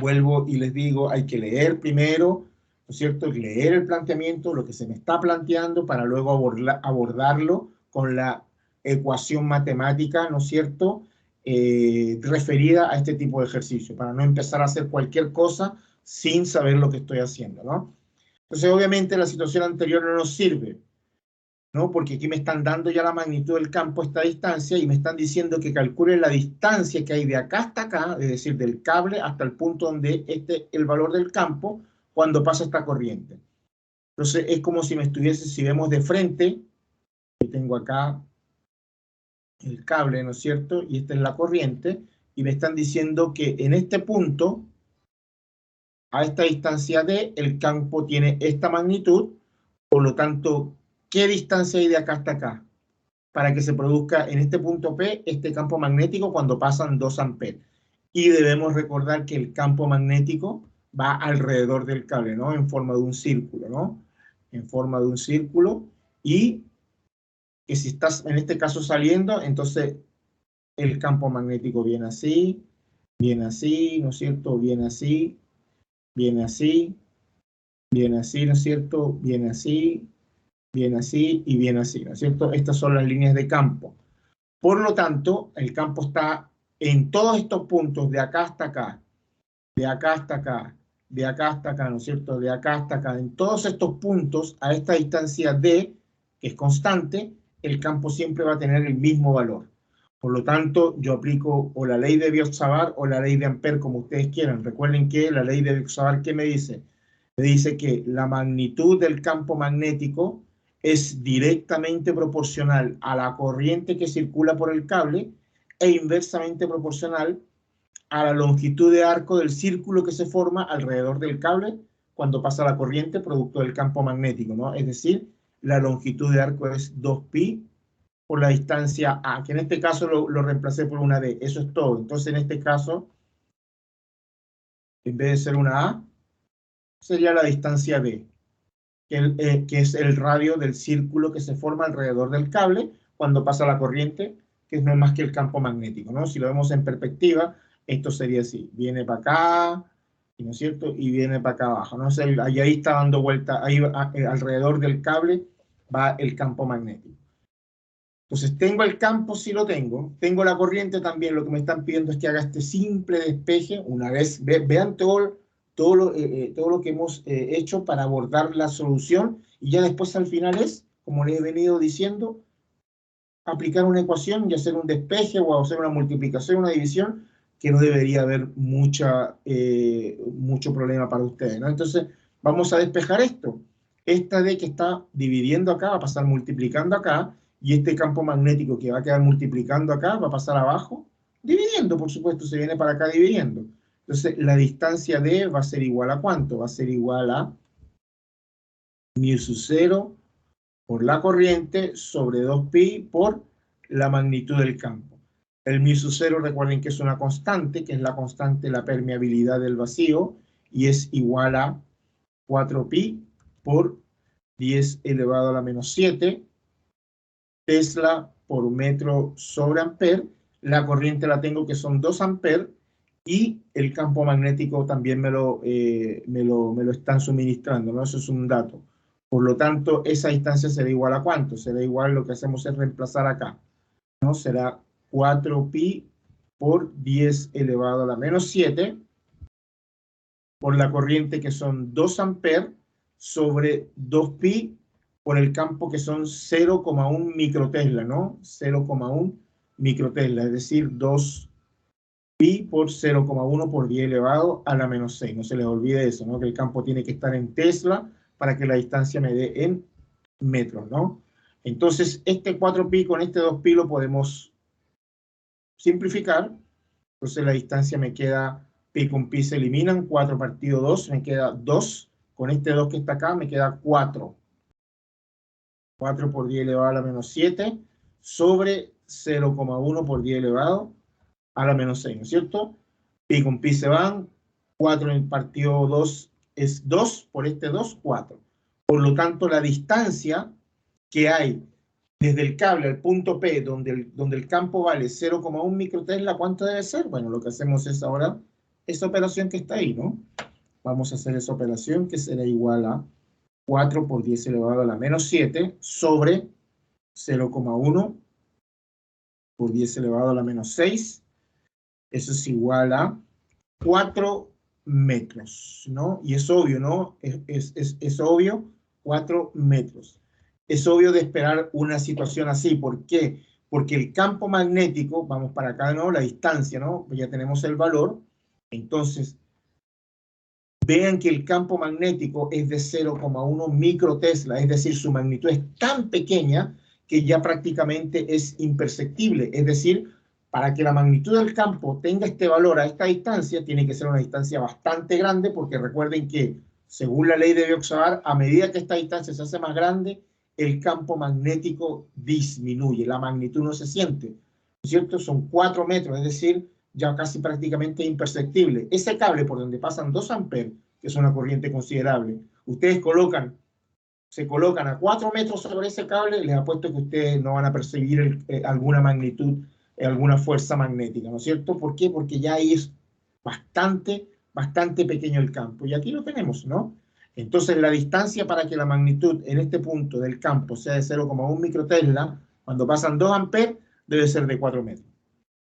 vuelvo y les digo, hay que leer primero, ¿no es cierto? Leer el planteamiento, lo que se me está planteando, para luego abordarlo con la ecuación matemática, ¿no es cierto?, referida a este tipo de ejercicio, para no empezar a hacer cualquier cosa sin saber lo que estoy haciendo, ¿no? Entonces, obviamente, la situación anterior no nos sirve, ¿no? Porque aquí me están dando ya la magnitud del campo a esta distancia y me están diciendo que calcule la distancia que hay de acá hasta acá, es decir, del cable hasta el punto donde esté el valor del campo cuando pasa esta corriente. Entonces, es como si me estuviese, si vemos de frente, yo tengo acá el cable, ¿no es cierto? Y esta es la corriente, y me están diciendo que en este punto, a esta distancia D, el campo tiene esta magnitud, por lo tanto, ¿qué distancia hay de acá hasta acá? Para que se produzca en este punto P este campo magnético cuando pasan 2 amperes. Y debemos recordar que el campo magnético va alrededor del cable, ¿no? En forma de un círculo, ¿no? En forma de un círculo, y que si estás en este caso saliendo, entonces el campo magnético viene así, ¿no es cierto? Viene así, viene así, viene así, ¿no es cierto? Viene así, viene así y viene así, ¿no es cierto? Estas son las líneas de campo. Por lo tanto, el campo está en todos estos puntos, de acá hasta acá, de acá hasta acá, de acá hasta acá, ¿no es cierto? De acá hasta acá. En todos estos puntos, a esta distancia D, que es constante, el campo siempre va a tener el mismo valor. Por lo tanto, yo aplico o la ley de Biot-Savart o la ley de Ampère, como ustedes quieran. Recuerden que la ley de Biot-Savart, ¿qué me dice? Me dice que la magnitud del campo magnético es directamente proporcional a la corriente que circula por el cable e inversamente proporcional a la longitud de arco del círculo que se forma alrededor del cable cuando pasa la corriente producto del campo magnético, ¿no? Es decir, la longitud de arco es 2pi por la distancia A, que en este caso lo reemplacé por una D. Eso es todo. Entonces, en este caso, en vez de ser una A, sería la distancia B, que es el radio del círculo que se forma alrededor del cable cuando pasa la corriente, que no es más que el campo magnético, ¿no? Si lo vemos en perspectiva, esto sería así, viene para acá, ¿no es cierto? Y viene para acá abajo, ¿no? O sea, ahí está dando vuelta, ahí alrededor del cable va el campo magnético. Entonces, tengo el campo, sí lo tengo la corriente también, lo que me están pidiendo es que haga este simple despeje, una vez, vean todo lo que hemos hecho para abordar la solución, y ya después al final es, como les he venido diciendo, aplicar una ecuación y hacer un despeje o hacer una multiplicación, una división, que no debería haber mucho problema para ustedes, ¿no? Entonces, vamos a despejar esto. Esta D que está dividiendo acá va a pasar multiplicando acá, y este campo magnético que va a quedar multiplicando acá va a pasar abajo, dividiendo, por supuesto, se viene para acá dividiendo. Entonces, la distancia D va a ser igual a ¿cuánto? Va a ser igual a mu sub 0 por la corriente sobre 2pi por la magnitud del campo. El mu sub 0, recuerden que es una constante, que es la constante de la permeabilidad del vacío, y es igual a 4pi por 10 elevado a la menos 7 Tesla por metro sobre amper. La corriente la tengo que son 2 amperes, y el campo magnético también me lo están suministrando, ¿no? Eso es un dato. Por lo tanto, esa distancia será igual a ¿cuánto? Será igual, lo que hacemos es reemplazar acá, ¿no? Será 4pi por 10 elevado a la menos 7 por la corriente que son 2 amperes sobre 2pi por el campo que son 0,1 microtesla, ¿no? 0,1 microtesla, es decir, 2pi por 0,1 por 10 elevado a la menos 6. No se les olvide eso, ¿no? Que el campo tiene que estar en Tesla para que la distancia me dé en metros, ¿no? Entonces, este 4pi con este 2pi lo podemos simplificar. Entonces, la distancia me queda, pi con pi se eliminan, 4 partido 2, me queda 2. Con este 2 que está acá, me queda 4. 4 por 10 elevado a la menos 7 sobre 0,1 por 10 elevado a la menos 6, ¿no es cierto? Pi con pi se van, 4 en partido 2 es 2, por este 2, 4. Por lo tanto, la distancia que hay desde el cable al punto P, donde el campo vale 0,1 microtesla, ¿cuánto debe ser? Bueno, lo que hacemos es ahora esa operación que está ahí, ¿no? Vamos a hacer esa operación que será igual a 4 por 10 elevado a la menos 7 sobre 0,1 por 10 elevado a la menos 6. Eso es igual a 4 metros, ¿no? Y es obvio, ¿no? Es obvio, 4 metros. Es obvio de esperar una situación así. ¿Por qué? Porque el campo magnético, vamos para acá, ¿no? La distancia, ¿no? Ya tenemos el valor. Entonces, vean que el campo magnético es de 0,1 microtesla, es decir, su magnitud es tan pequeña que ya prácticamente es imperceptible. Es decir, para que la magnitud del campo tenga este valor a esta distancia, tiene que ser una distancia bastante grande, porque recuerden que, según la ley de Biot-Savart, a medida que esta distancia se hace más grande, el campo magnético disminuye, la magnitud no se siente, ¿no es cierto? Son 4 metros, es decir, ya casi prácticamente imperceptible. Ese cable por donde pasan 2 amperes, que es una corriente considerable, ustedes se colocan a 4 metros sobre ese cable, les apuesto que ustedes no van a percibir alguna magnitud, alguna fuerza magnética, ¿no es cierto? ¿Por qué? Porque ya ahí es bastante pequeño el campo. Y aquí lo tenemos, ¿no? Entonces la distancia para que la magnitud en este punto del campo sea de 0,1 microtesla, cuando pasan 2 amperes, debe ser de 4 metros,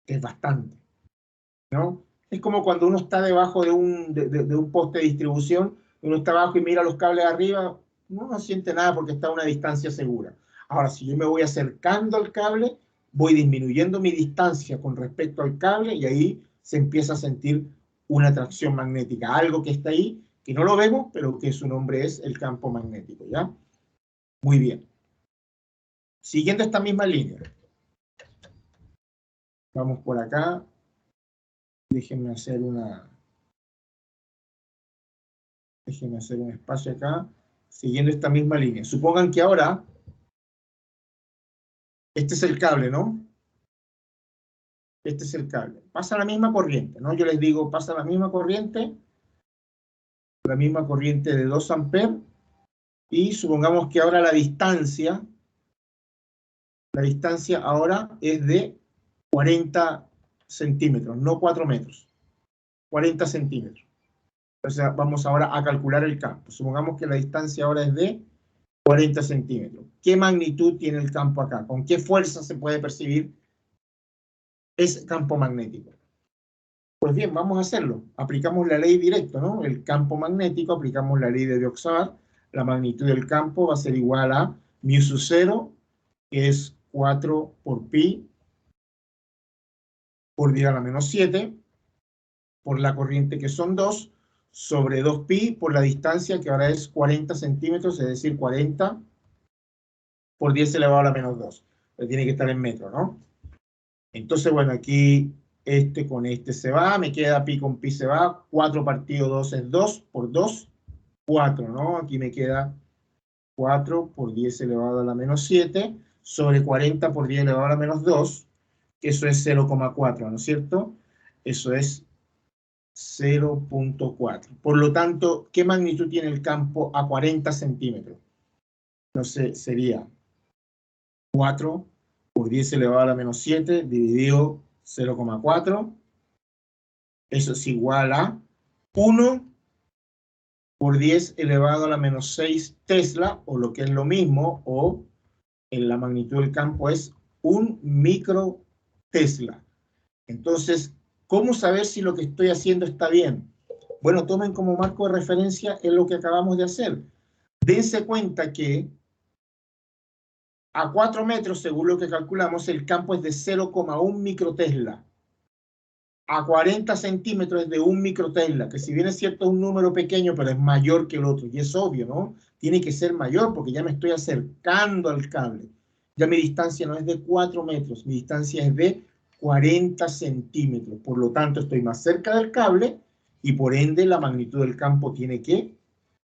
que es bastante, ¿no? Es como cuando uno está debajo de un poste de distribución, uno está abajo y mira los cables arriba, uno no siente nada porque está a una distancia segura. Ahora, si yo me voy acercando al cable, voy disminuyendo mi distancia con respecto al cable y ahí se empieza a sentir una atracción magnética, algo que está ahí, que no lo vemos, pero que su nombre es el campo magnético, ¿ya? Muy bien. Siguiendo esta misma línea. Vamos por acá. Déjenme hacer un espacio acá, siguiendo esta misma línea. Supongan que ahora, este es el cable, ¿no? Este es el cable. Pasa la misma corriente, ¿no? Yo les digo, pasa la misma corriente de 2 amperes, y supongamos que ahora la distancia ahora es de 40 centímetros, no 4 metros, 40 centímetros. O sea, vamos ahora a calcular el campo. Supongamos que la distancia ahora es de 40 centímetros. ¿Qué magnitud tiene el campo acá? ¿Con qué fuerza se puede percibir ese campo magnético? Pues bien, vamos a hacerlo. Aplicamos la ley directa, ¿no? El campo magnético, aplicamos la ley de Biot-Savart. La magnitud del campo va a ser igual a mu sub 0, que es 4 por pi por 10 a la menos 7, por la corriente que son 2, sobre 2pi por la distancia que ahora es 40 centímetros, es decir, 40 por 10 elevado a la menos 2. Pero tiene que estar en metros, ¿no? Entonces, bueno, aquí este con este se va, me queda pi con pi se va, 4 partido 2 es 2, por 2, 4, ¿no? Aquí me queda 4 por 10 elevado a la menos 7, sobre 40 por 10 elevado a la menos 2, que eso es 0,4, ¿no es cierto? Eso es 0,4. Por lo tanto, ¿qué magnitud tiene el campo a 40 centímetros? Entonces sería 4 por 10 elevado a la menos 7 dividido 0,4. Eso es igual a 1 por 10 elevado a la menos 6 tesla, o lo que es lo mismo, o en la magnitud del campo es 1 micro tesla. Entonces, ¿cómo saber si lo que estoy haciendo está bien? Bueno, tomen como marco de referencia en lo que acabamos de hacer. Dense cuenta que a 4 metros, según lo que calculamos, el campo es de 0,1 microtesla. A 40 centímetros es de 1 microtesla, que si bien es cierto es un número pequeño, pero es mayor que el otro. Y es obvio, ¿no? Tiene que ser mayor porque ya me estoy acercando al cable. Ya mi distancia no es de 4 metros, mi distancia es de 40 centímetros. Por lo tanto, estoy más cerca del cable y por ende la magnitud del campo tiene que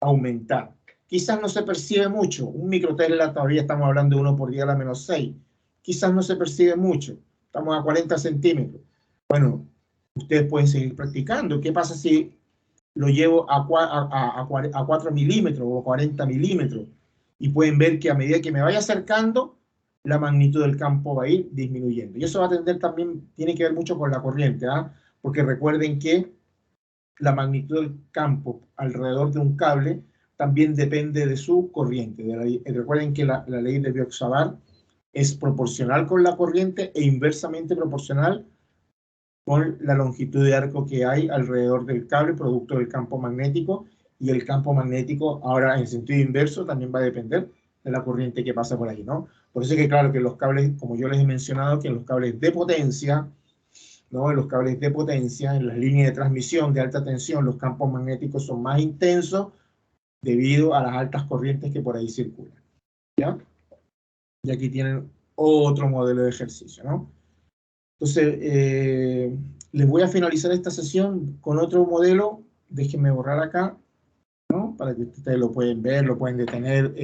aumentar. Quizás no se percibe mucho. Un microtesla todavía estamos hablando de 1 por 10 a la menos 6. Quizás no se percibe mucho. Estamos a 40 centímetros. Bueno, ustedes pueden seguir practicando. ¿Qué pasa si lo llevo a 4 milímetros o 40 milímetros? Y pueden ver que a medida que me vaya acercando, la magnitud del campo va a ir disminuyendo. Y eso va a tender también, tiene que ver mucho con la corriente, ¿ah? Porque recuerden que la magnitud del campo alrededor de un cable también depende de su corriente. Recuerden que la ley de Biot-Savart es proporcional con la corriente e inversamente proporcional con la longitud de arco que hay alrededor del cable, producto del campo magnético, y el campo magnético, ahora en sentido inverso, también va a depender de la corriente que pasa por ahí, ¿no? Por eso es que, claro, que los cables, como yo les he mencionado, que en los cables de potencia, ¿no? En los cables de potencia, en las líneas de transmisión de alta tensión, los campos magnéticos son más intensos debido a las altas corrientes que por ahí circulan, ¿ya? Y aquí tienen otro modelo de ejercicio, ¿no? Entonces, les voy a finalizar esta sesión con otro modelo. Déjenme borrar acá, ¿no? Para que ustedes lo pueden ver, lo pueden detener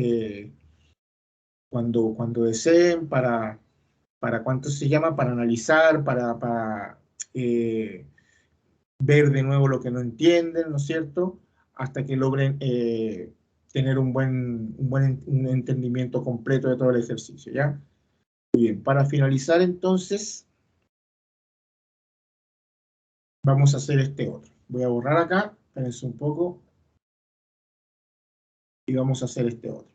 cuando deseen, ¿cuánto se llama? Para analizar, para ver de nuevo lo que no entienden, ¿no es cierto? Hasta que logren tener un entendimiento completo de todo el ejercicio, ¿ya? Muy bien, para finalizar entonces, vamos a hacer este otro. Voy a borrar acá, espérense un poco, y vamos a hacer este otro.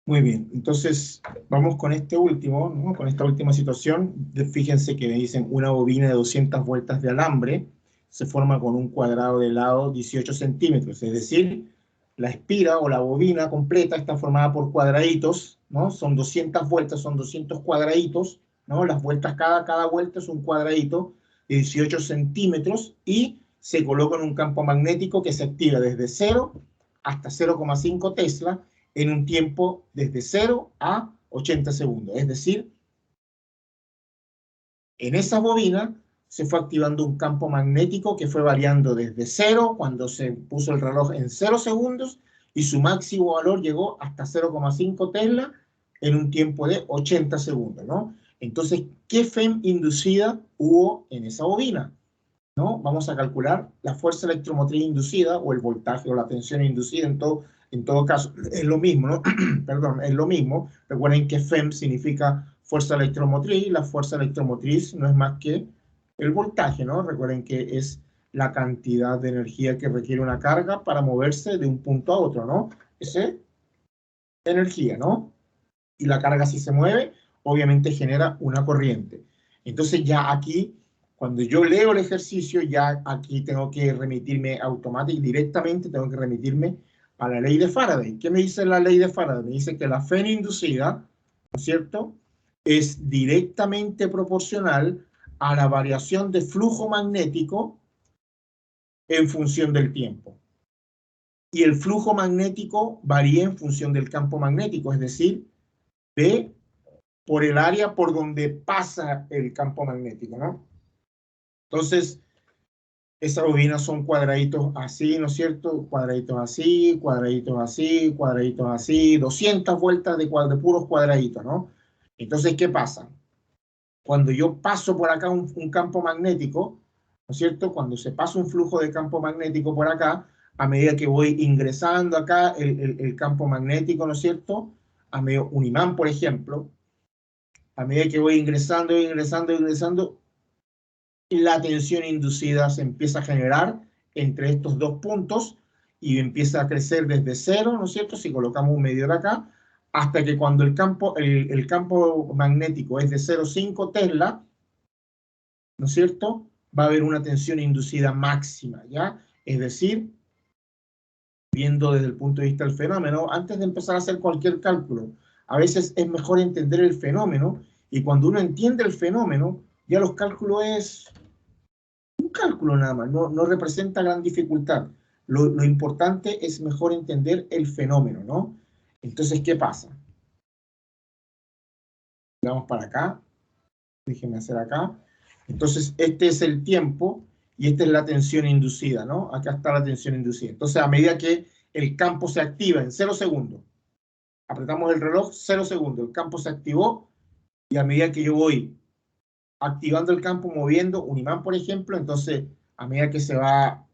Muy bien, entonces vamos con este último, ¿no? Con esta última situación. Fíjense que me dicen una bobina de 200 vueltas de alambre se forma con un cuadrado de lado 18 centímetros, es decir, la espira o la bobina completa está formada por cuadraditos, ¿no? Son 200 vueltas, son 200 cuadraditos, ¿no? Las vueltas, cada vuelta es un cuadradito de 18 centímetros y se coloca en un campo magnético que se activa desde 0 hasta 0,5 Tesla en un tiempo desde 0 a 80 segundos. Es decir, en esa bobina se fue activando un campo magnético que fue variando desde 0, cuando se puso el reloj en 0 segundos, y su máximo valor llegó hasta 0,5 Tesla en un tiempo de 80 segundos, ¿no? Entonces, ¿qué FEM inducida hubo en esa bobina? ¿No? Vamos a calcular la fuerza electromotriz inducida o el voltaje o la tensión inducida en todo caso. Es lo mismo, ¿no? Perdón, es lo mismo. Recuerden que FEM significa fuerza electromotriz. La fuerza electromotriz no es más que el voltaje, ¿no? Recuerden que es la cantidad de energía que requiere una carga para moverse de un punto a otro, ¿no? Esa es energía, ¿no? Y la carga, si se mueve, obviamente genera una corriente. Entonces ya aquí, cuando yo leo el ejercicio, ya aquí tengo que remitirme automáticamente, directamente tengo que remitirme a la ley de Faraday. ¿Qué me dice la ley de Faraday? Me dice que la FEM inducida, ¿no es cierto?, es directamente proporcional a la variación de flujo magnético en función del tiempo. Y el flujo magnético varía en función del campo magnético, es decir, B por el área por donde pasa el campo magnético, ¿no? Entonces, esas bobinas son cuadraditos así, ¿no es cierto? Cuadraditos así, cuadraditos así, cuadraditos así, 200 vueltas de puros cuadraditos, ¿no? Entonces, ¿qué pasa? Cuando yo paso por acá un campo magnético, ¿no es cierto? Cuando se pasa un flujo de campo magnético por acá, a medida que voy ingresando acá el campo magnético, ¿no es cierto? A medio, un imán, por ejemplo, a medida que voy ingresando, la tensión inducida se empieza a generar entre estos dos puntos y empieza a crecer desde 0, ¿no es cierto? Si colocamos un medidor acá, hasta que cuando el campo magnético es de 0,5 Tesla, ¿no es cierto?, va a haber una tensión inducida máxima, ¿ya? Es decir, viendo desde el punto de vista del fenómeno, antes de empezar a hacer cualquier cálculo, a veces es mejor entender el fenómeno, y cuando uno entiende el fenómeno, ya los cálculos es un cálculo nada más, no representa gran dificultad. Lo importante es mejor entender el fenómeno, ¿no? Entonces, ¿qué pasa? Vamos para acá, déjenme hacer acá. Entonces, este es el tiempo y esta es la tensión inducida, ¿no? Acá está la tensión inducida. Entonces, a medida que el campo se activa en 0 segundos, apretamos el reloj, 0 segundos, el campo se activó, y a medida que yo voy activando el campo, moviendo un imán, por ejemplo, entonces a medida que se va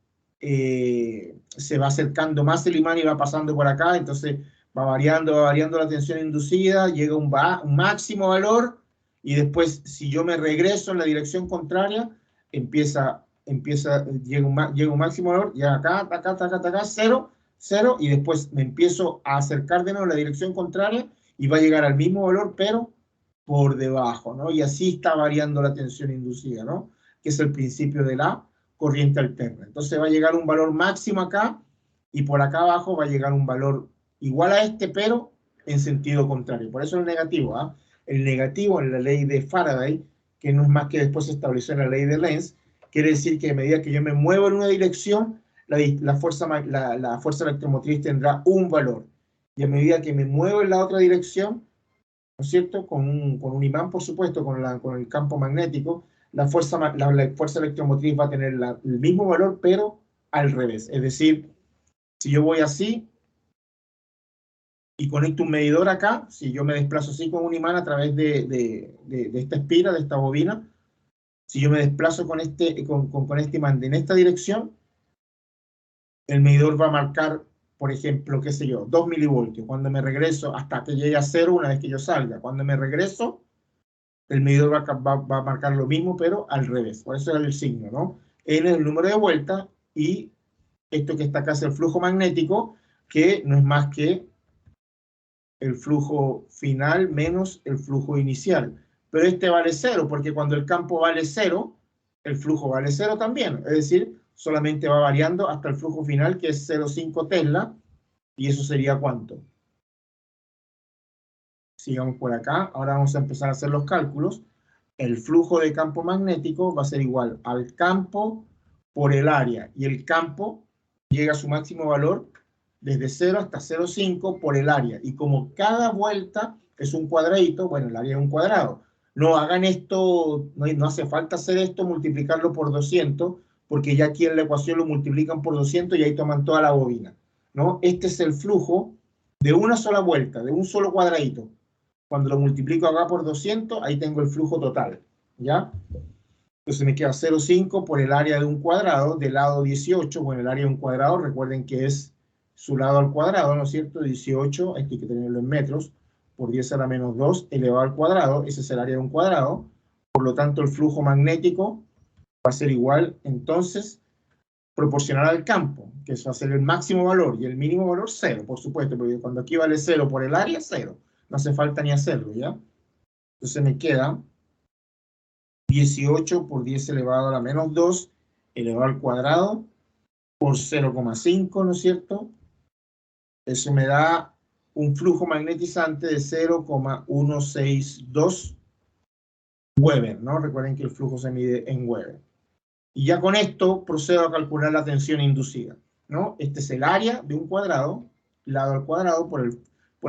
acercando más el imán y va pasando por acá, entonces va variando la tensión inducida, llega un máximo valor, y después, si yo me regreso en la dirección contraria, llega un máximo valor, y acá, 0, 0, y después me empiezo a acercar de nuevo en la dirección contraria, y va a llegar al mismo valor, pero por debajo, ¿no? Y así está variando la tensión inducida, ¿no? Que es el principio de la corriente alterna. Entonces va a llegar un valor máximo acá, y por acá abajo va a llegar un valor igual a este, pero en sentido contrario. Por eso el negativo, ¿ah? El negativo en la ley de Faraday, que no es más que después se estableció en la ley de Lenz, quiere decir que a medida que yo me muevo en una dirección, la fuerza electromotriz tendrá un valor. Y a medida que me muevo en la otra dirección, ¿no es cierto?, con un imán, por supuesto, con el campo magnético, la fuerza electromotriz va a tener el mismo valor, pero al revés. Es decir, si yo voy así y conecto un medidor acá, si yo me desplazo así con un imán a través de esta espira, de esta bobina, si yo me desplazo con este imán en esta dirección, el medidor va a marcar, por ejemplo, qué sé yo, 2 milivoltios. Cuando me regreso, hasta que llegue a 0 una vez que yo salga. Cuando me regreso, el medidor va a marcar lo mismo, pero al revés. Por eso es el signo, ¿no? N es el número de vueltas, y esto que está acá es el flujo magnético, que no es más que el flujo final menos el flujo inicial. Pero este vale 0, porque cuando el campo vale 0, el flujo vale 0 también. Es decir, solamente va variando hasta el flujo final, que es 0,5 Tesla, y eso sería ¿cuánto? Sigamos por acá. Ahora vamos a empezar a hacer los cálculos. El flujo de campo magnético va a ser igual al campo por el área, y el campo llega a su máximo valor desde 0 hasta 0,5 por el área, y como cada vuelta es un cuadradito, bueno, el área es un cuadrado. No hagan esto, no hace falta hacer esto, multiplicarlo por 200, porque ya aquí en la ecuación lo multiplican por 200 y ahí toman toda la bobina, ¿no? Este es el flujo de una sola vuelta, de un solo cuadradito. Cuando lo multiplico acá por 200, ahí tengo el flujo total, ¿ya? Entonces me queda 0,5 por el área de un cuadrado, del lado 18, bueno, el área de un cuadrado, recuerden que es su lado al cuadrado, ¿no es cierto? 18, aquí hay que tenerlo en metros, por 10 a la menos 2 elevado al cuadrado, ese es el área de un cuadrado, por lo tanto el flujo magnético va a ser igual, entonces, proporcional al campo, que eso va a ser el máximo valor, y el mínimo valor 0, por supuesto, porque cuando aquí vale 0 por el área, 0. No hace falta ni hacerlo, ¿ya? Entonces me queda 18 por 10 elevado a la menos 2 elevado al cuadrado por 0,5, ¿no es cierto? Eso me da un flujo magnetizante de 0,162 Weber, ¿no? Recuerden que el flujo se mide en Weber. Y ya con esto procedo a calcular la tensión inducida, ¿no? Este es el área de un cuadrado, lado al cuadrado por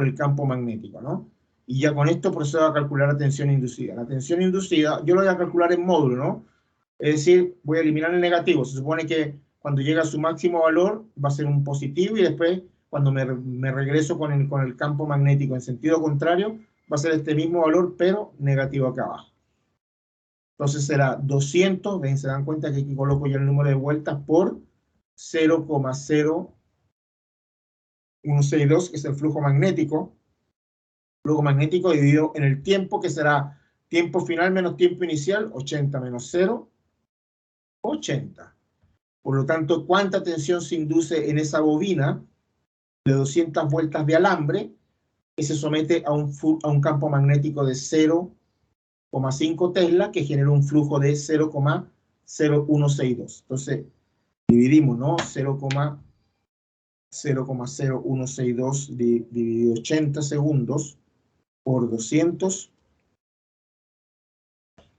el campo magnético, ¿no? Y ya con esto procedo a calcular la tensión inducida. La tensión inducida, yo lo voy a calcular en módulo, ¿no? Es decir, voy a eliminar el negativo. Se supone que cuando llega a su máximo valor va a ser un positivo, y después cuando me regreso con el campo magnético en sentido contrario, va a ser este mismo valor, pero negativo acá abajo. Entonces será 200, ven, se dan cuenta que aquí coloco ya el número de vueltas por 0,0162, que es el flujo magnético. Flujo magnético dividido en el tiempo, que será tiempo final menos tiempo inicial, 80 menos 0, 80. Por lo tanto, ¿cuánta tensión se induce en esa bobina de 200 vueltas de alambre que se somete a un campo magnético de 0,5 Tesla, que genera un flujo de 0,0162? Entonces, dividimos, ¿no? 0,0162 dividido 80 segundos por 200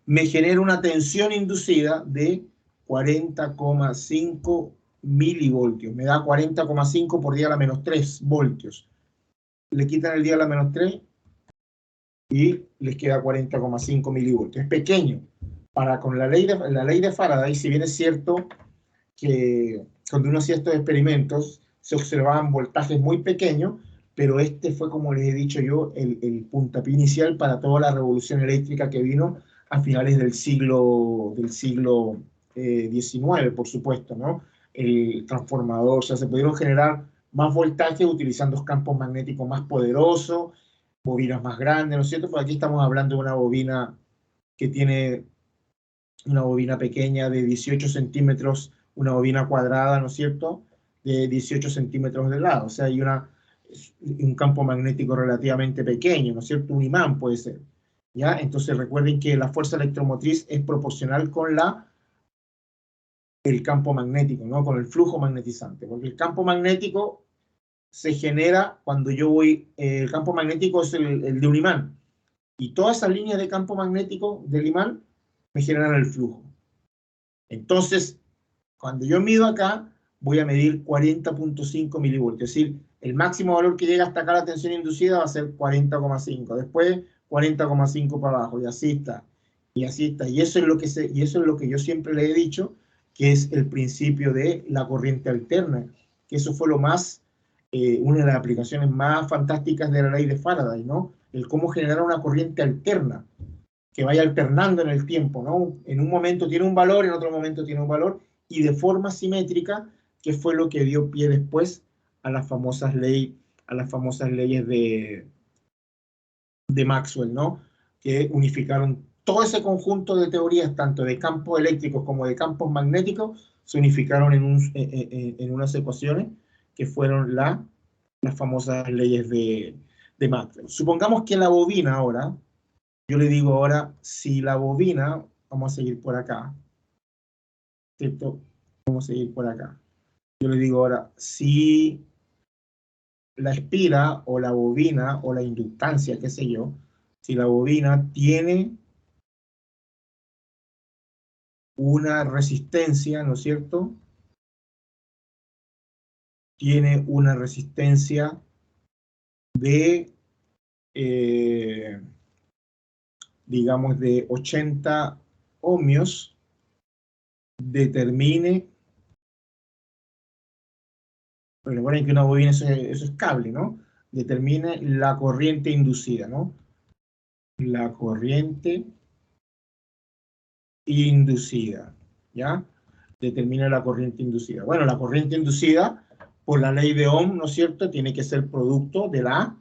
me genera una tensión inducida de 40,5 milivoltios. Me da 40,5 por 10 a la menos 3 voltios. Le quitan el 10 a la menos 3 y les queda 40,5 milivoltios. Es pequeño. Con la ley de Faraday, si bien es cierto que cuando uno hacía estos experimentos se observaban voltajes muy pequeños, pero este fue, como les he dicho yo, el puntapié inicial para toda la revolución eléctrica que vino a finales del siglo XIX, por supuesto, ¿no? El transformador, o sea, se pudieron generar más voltajes utilizando campos magnéticos más poderosos, bobinas más grandes, ¿no es cierto? Porque aquí estamos hablando de una bobina que tiene una bobina pequeña de 18 centímetros, una bobina cuadrada, ¿no es cierto?, de 18 centímetros de lado. O sea, hay un campo magnético relativamente pequeño, ¿no es cierto? Un imán puede ser, ¿ya? Entonces recuerden que la fuerza electromotriz es proporcional con el campo magnético, ¿no? Con el flujo magnetizante, porque el campo magnético se genera cuando yo voy, el campo magnético es el de un imán, y todas esas líneas de campo magnético del imán me generan el flujo. Entonces, cuando yo mido acá, voy a medir 40,5 milivoltios, es decir, el máximo valor que llega hasta acá la tensión inducida va a ser 40,5, después 40,5 para abajo, y así está, y así está. Y eso es lo que yo siempre le he dicho, que es el principio de la corriente alterna, que eso fue una de las aplicaciones más fantásticas de la ley de Faraday, ¿no? El cómo generar una corriente alterna, que vaya alternando en el tiempo, ¿no? En un momento tiene un valor, en otro momento tiene un valor, y de forma simétrica, que fue lo que dio pie después a las famosas leyes de Maxwell, ¿no? Que unificaron todo ese conjunto de teorías, tanto de campos eléctricos como de campos magnéticos, se unificaron en unas ecuaciones que fueron las famosas leyes de Maxwell. Supongamos que la bobina ahora, yo le digo ahora, si la bobina, vamos a seguir por acá, ¿cierto? Vamos a seguir por acá. Yo le digo ahora, si la espira o la bobina o la inductancia, qué sé yo, si la bobina tiene una resistencia, ¿no es cierto? Tiene una resistencia de, digamos, de 80 ohmios, determine, bueno, recuerden que una bobina eso es cable, ¿no? Determine la corriente inducida, ¿no? La corriente inducida, ¿ya? Determina la corriente inducida. Bueno, la corriente inducida, por la ley de Ohm, ¿no es cierto?, tiene que ser producto de la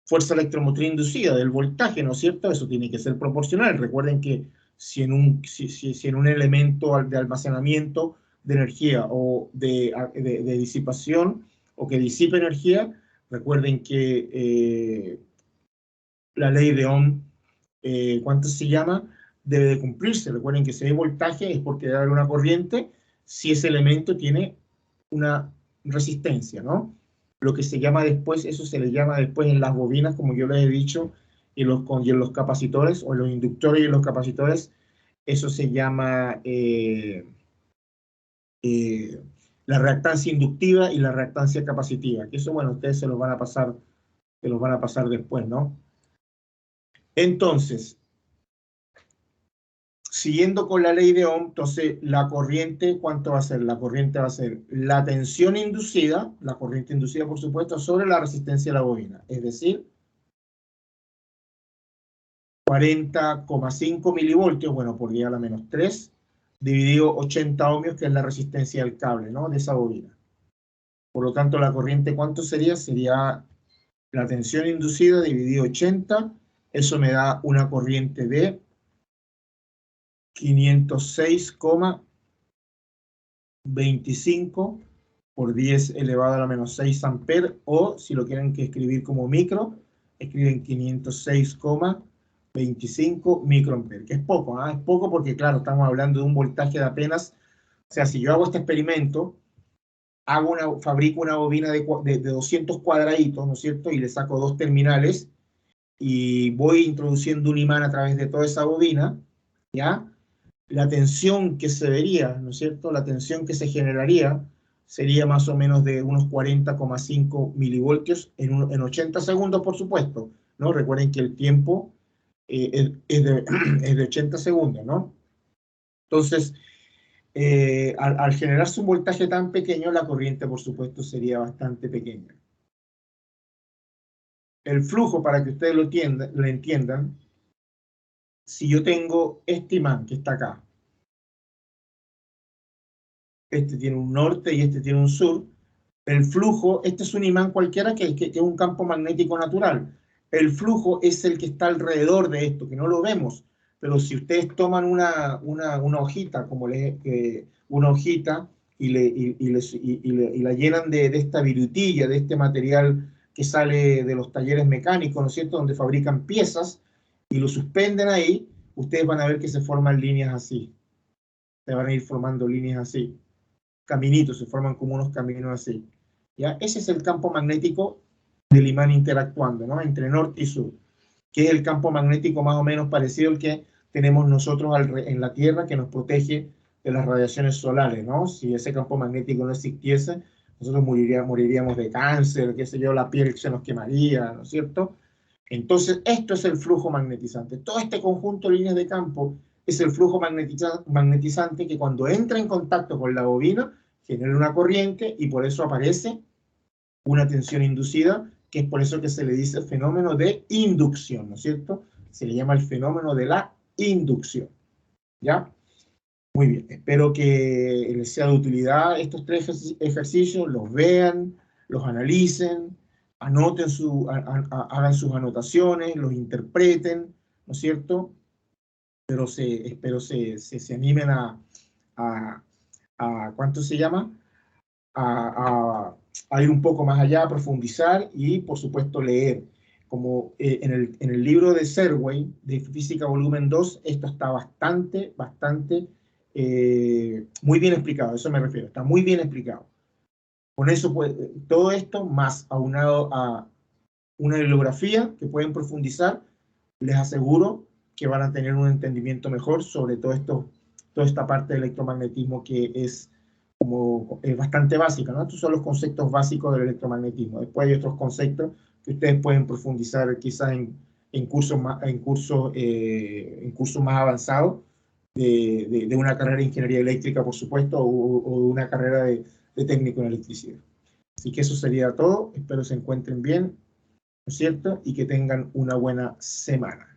fuerza electromotriz inducida, del voltaje, ¿no es cierto? Eso tiene que ser proporcional. Recuerden que si en un elemento de almacenamiento de energía o de disipación, o que disipe energía, recuerden que la ley de Ohm, ¿cuánto se llama? Debe de cumplirse. Recuerden que si hay voltaje es porque debe haber una corriente si ese elemento tiene una resistencia, ¿no? Lo que se llama después, eso se le llama después en las bobinas, como yo les he dicho, y en los capacitores, o en los inductores y en los capacitores, eso se llama la reactancia inductiva y la reactancia capacitiva, que eso, bueno, ustedes se los van a pasar después, ¿no? Entonces, siguiendo con la ley de Ohm, entonces la corriente, ¿cuánto va a ser? La corriente va a ser la tensión inducida, la corriente inducida, por supuesto, sobre la resistencia de la bobina, es decir, 40,5 milivoltios, bueno, por 10 a la menos 3, dividido 80 ohmios, que es la resistencia del cable, ¿no?, de esa bobina. Por lo tanto, la corriente, ¿cuánto sería? Sería la tensión inducida dividido 80, eso me da una corriente de 506,25 por 10 elevado a la menos 6 amperes, o si lo quieren que escribir como micro, escriben 506,25 microamperes, que es poco, ¿eh? Es poco porque, claro, estamos hablando de un voltaje de apenas, o sea, si yo hago este experimento, fabrico una bobina de 200 cuadraditos, ¿no es cierto?, y le saco 2 terminales, y voy introduciendo un imán a través de toda esa bobina, ¿ya? La tensión que se vería, ¿no es cierto?, la tensión que se generaría sería más o menos de unos 40,5 milivoltios en 80 segundos, por supuesto, ¿no? Recuerden que el tiempo es de 80 segundos, ¿no? Entonces, al generarse un voltaje tan pequeño, la corriente, por supuesto, sería bastante pequeña. El flujo, para que ustedes lo entiendan, si yo tengo este imán que está acá, este tiene un norte y este tiene un sur, el flujo, este es un imán cualquiera que es un campo magnético natural. El flujo es el que está alrededor de esto, que no lo vemos, pero si ustedes toman una hojita, una hojita, y la llenan de esta virutilla, de este material que sale de los talleres mecánicos, ¿no es cierto?, donde fabrican piezas, y lo suspenden ahí, ustedes van a ver que se forman líneas así. Se van a ir formando líneas así. Caminitos, se forman como unos caminos así. ¿Ya? Ese es el campo magnético del imán interactuando, ¿no?, entre norte y sur, que es el campo magnético más o menos parecido al que tenemos nosotros en la Tierra, que nos protege de las radiaciones solares, ¿no? Si ese campo magnético no existiese, nosotros moriríamos de cáncer, qué sé yo, la piel se nos quemaría, ¿no es cierto? Entonces, esto es el flujo magnetizante. Todo este conjunto de líneas de campo es el flujo magnetizante que, cuando entra en contacto con la bobina, genera una corriente, y por eso aparece una tensión inducida, que es por eso que se le dice fenómeno de inducción, ¿no es cierto? Se le llama el fenómeno de la inducción, ¿ya? Muy bien, espero que les sea de utilidad estos 3 ejercicios, los vean, los analicen, anoten hagan sus anotaciones, los interpreten, ¿no es cierto? Pero espero se animen ¿cuánto se llama? A ir un poco más allá, a profundizar y, por supuesto, leer. como en el libro de Serway, de Física Volumen 2, esto está muy bien explicado, a eso me refiero, está muy bien explicado. Con eso, todo esto más aunado a una bibliografía que pueden profundizar, les aseguro que van a tener un entendimiento mejor sobre todo esto, toda esta parte del electromagnetismo que es bastante básica, ¿no? Estos son los conceptos básicos del electromagnetismo. Después hay otros conceptos que ustedes pueden profundizar quizás en cursos más avanzados de una carrera de ingeniería eléctrica, por supuesto, o de una carrera de técnico en electricidad. Así que eso sería todo. Espero se encuentren bien, ¿no es cierto? Y que tengan una buena semana.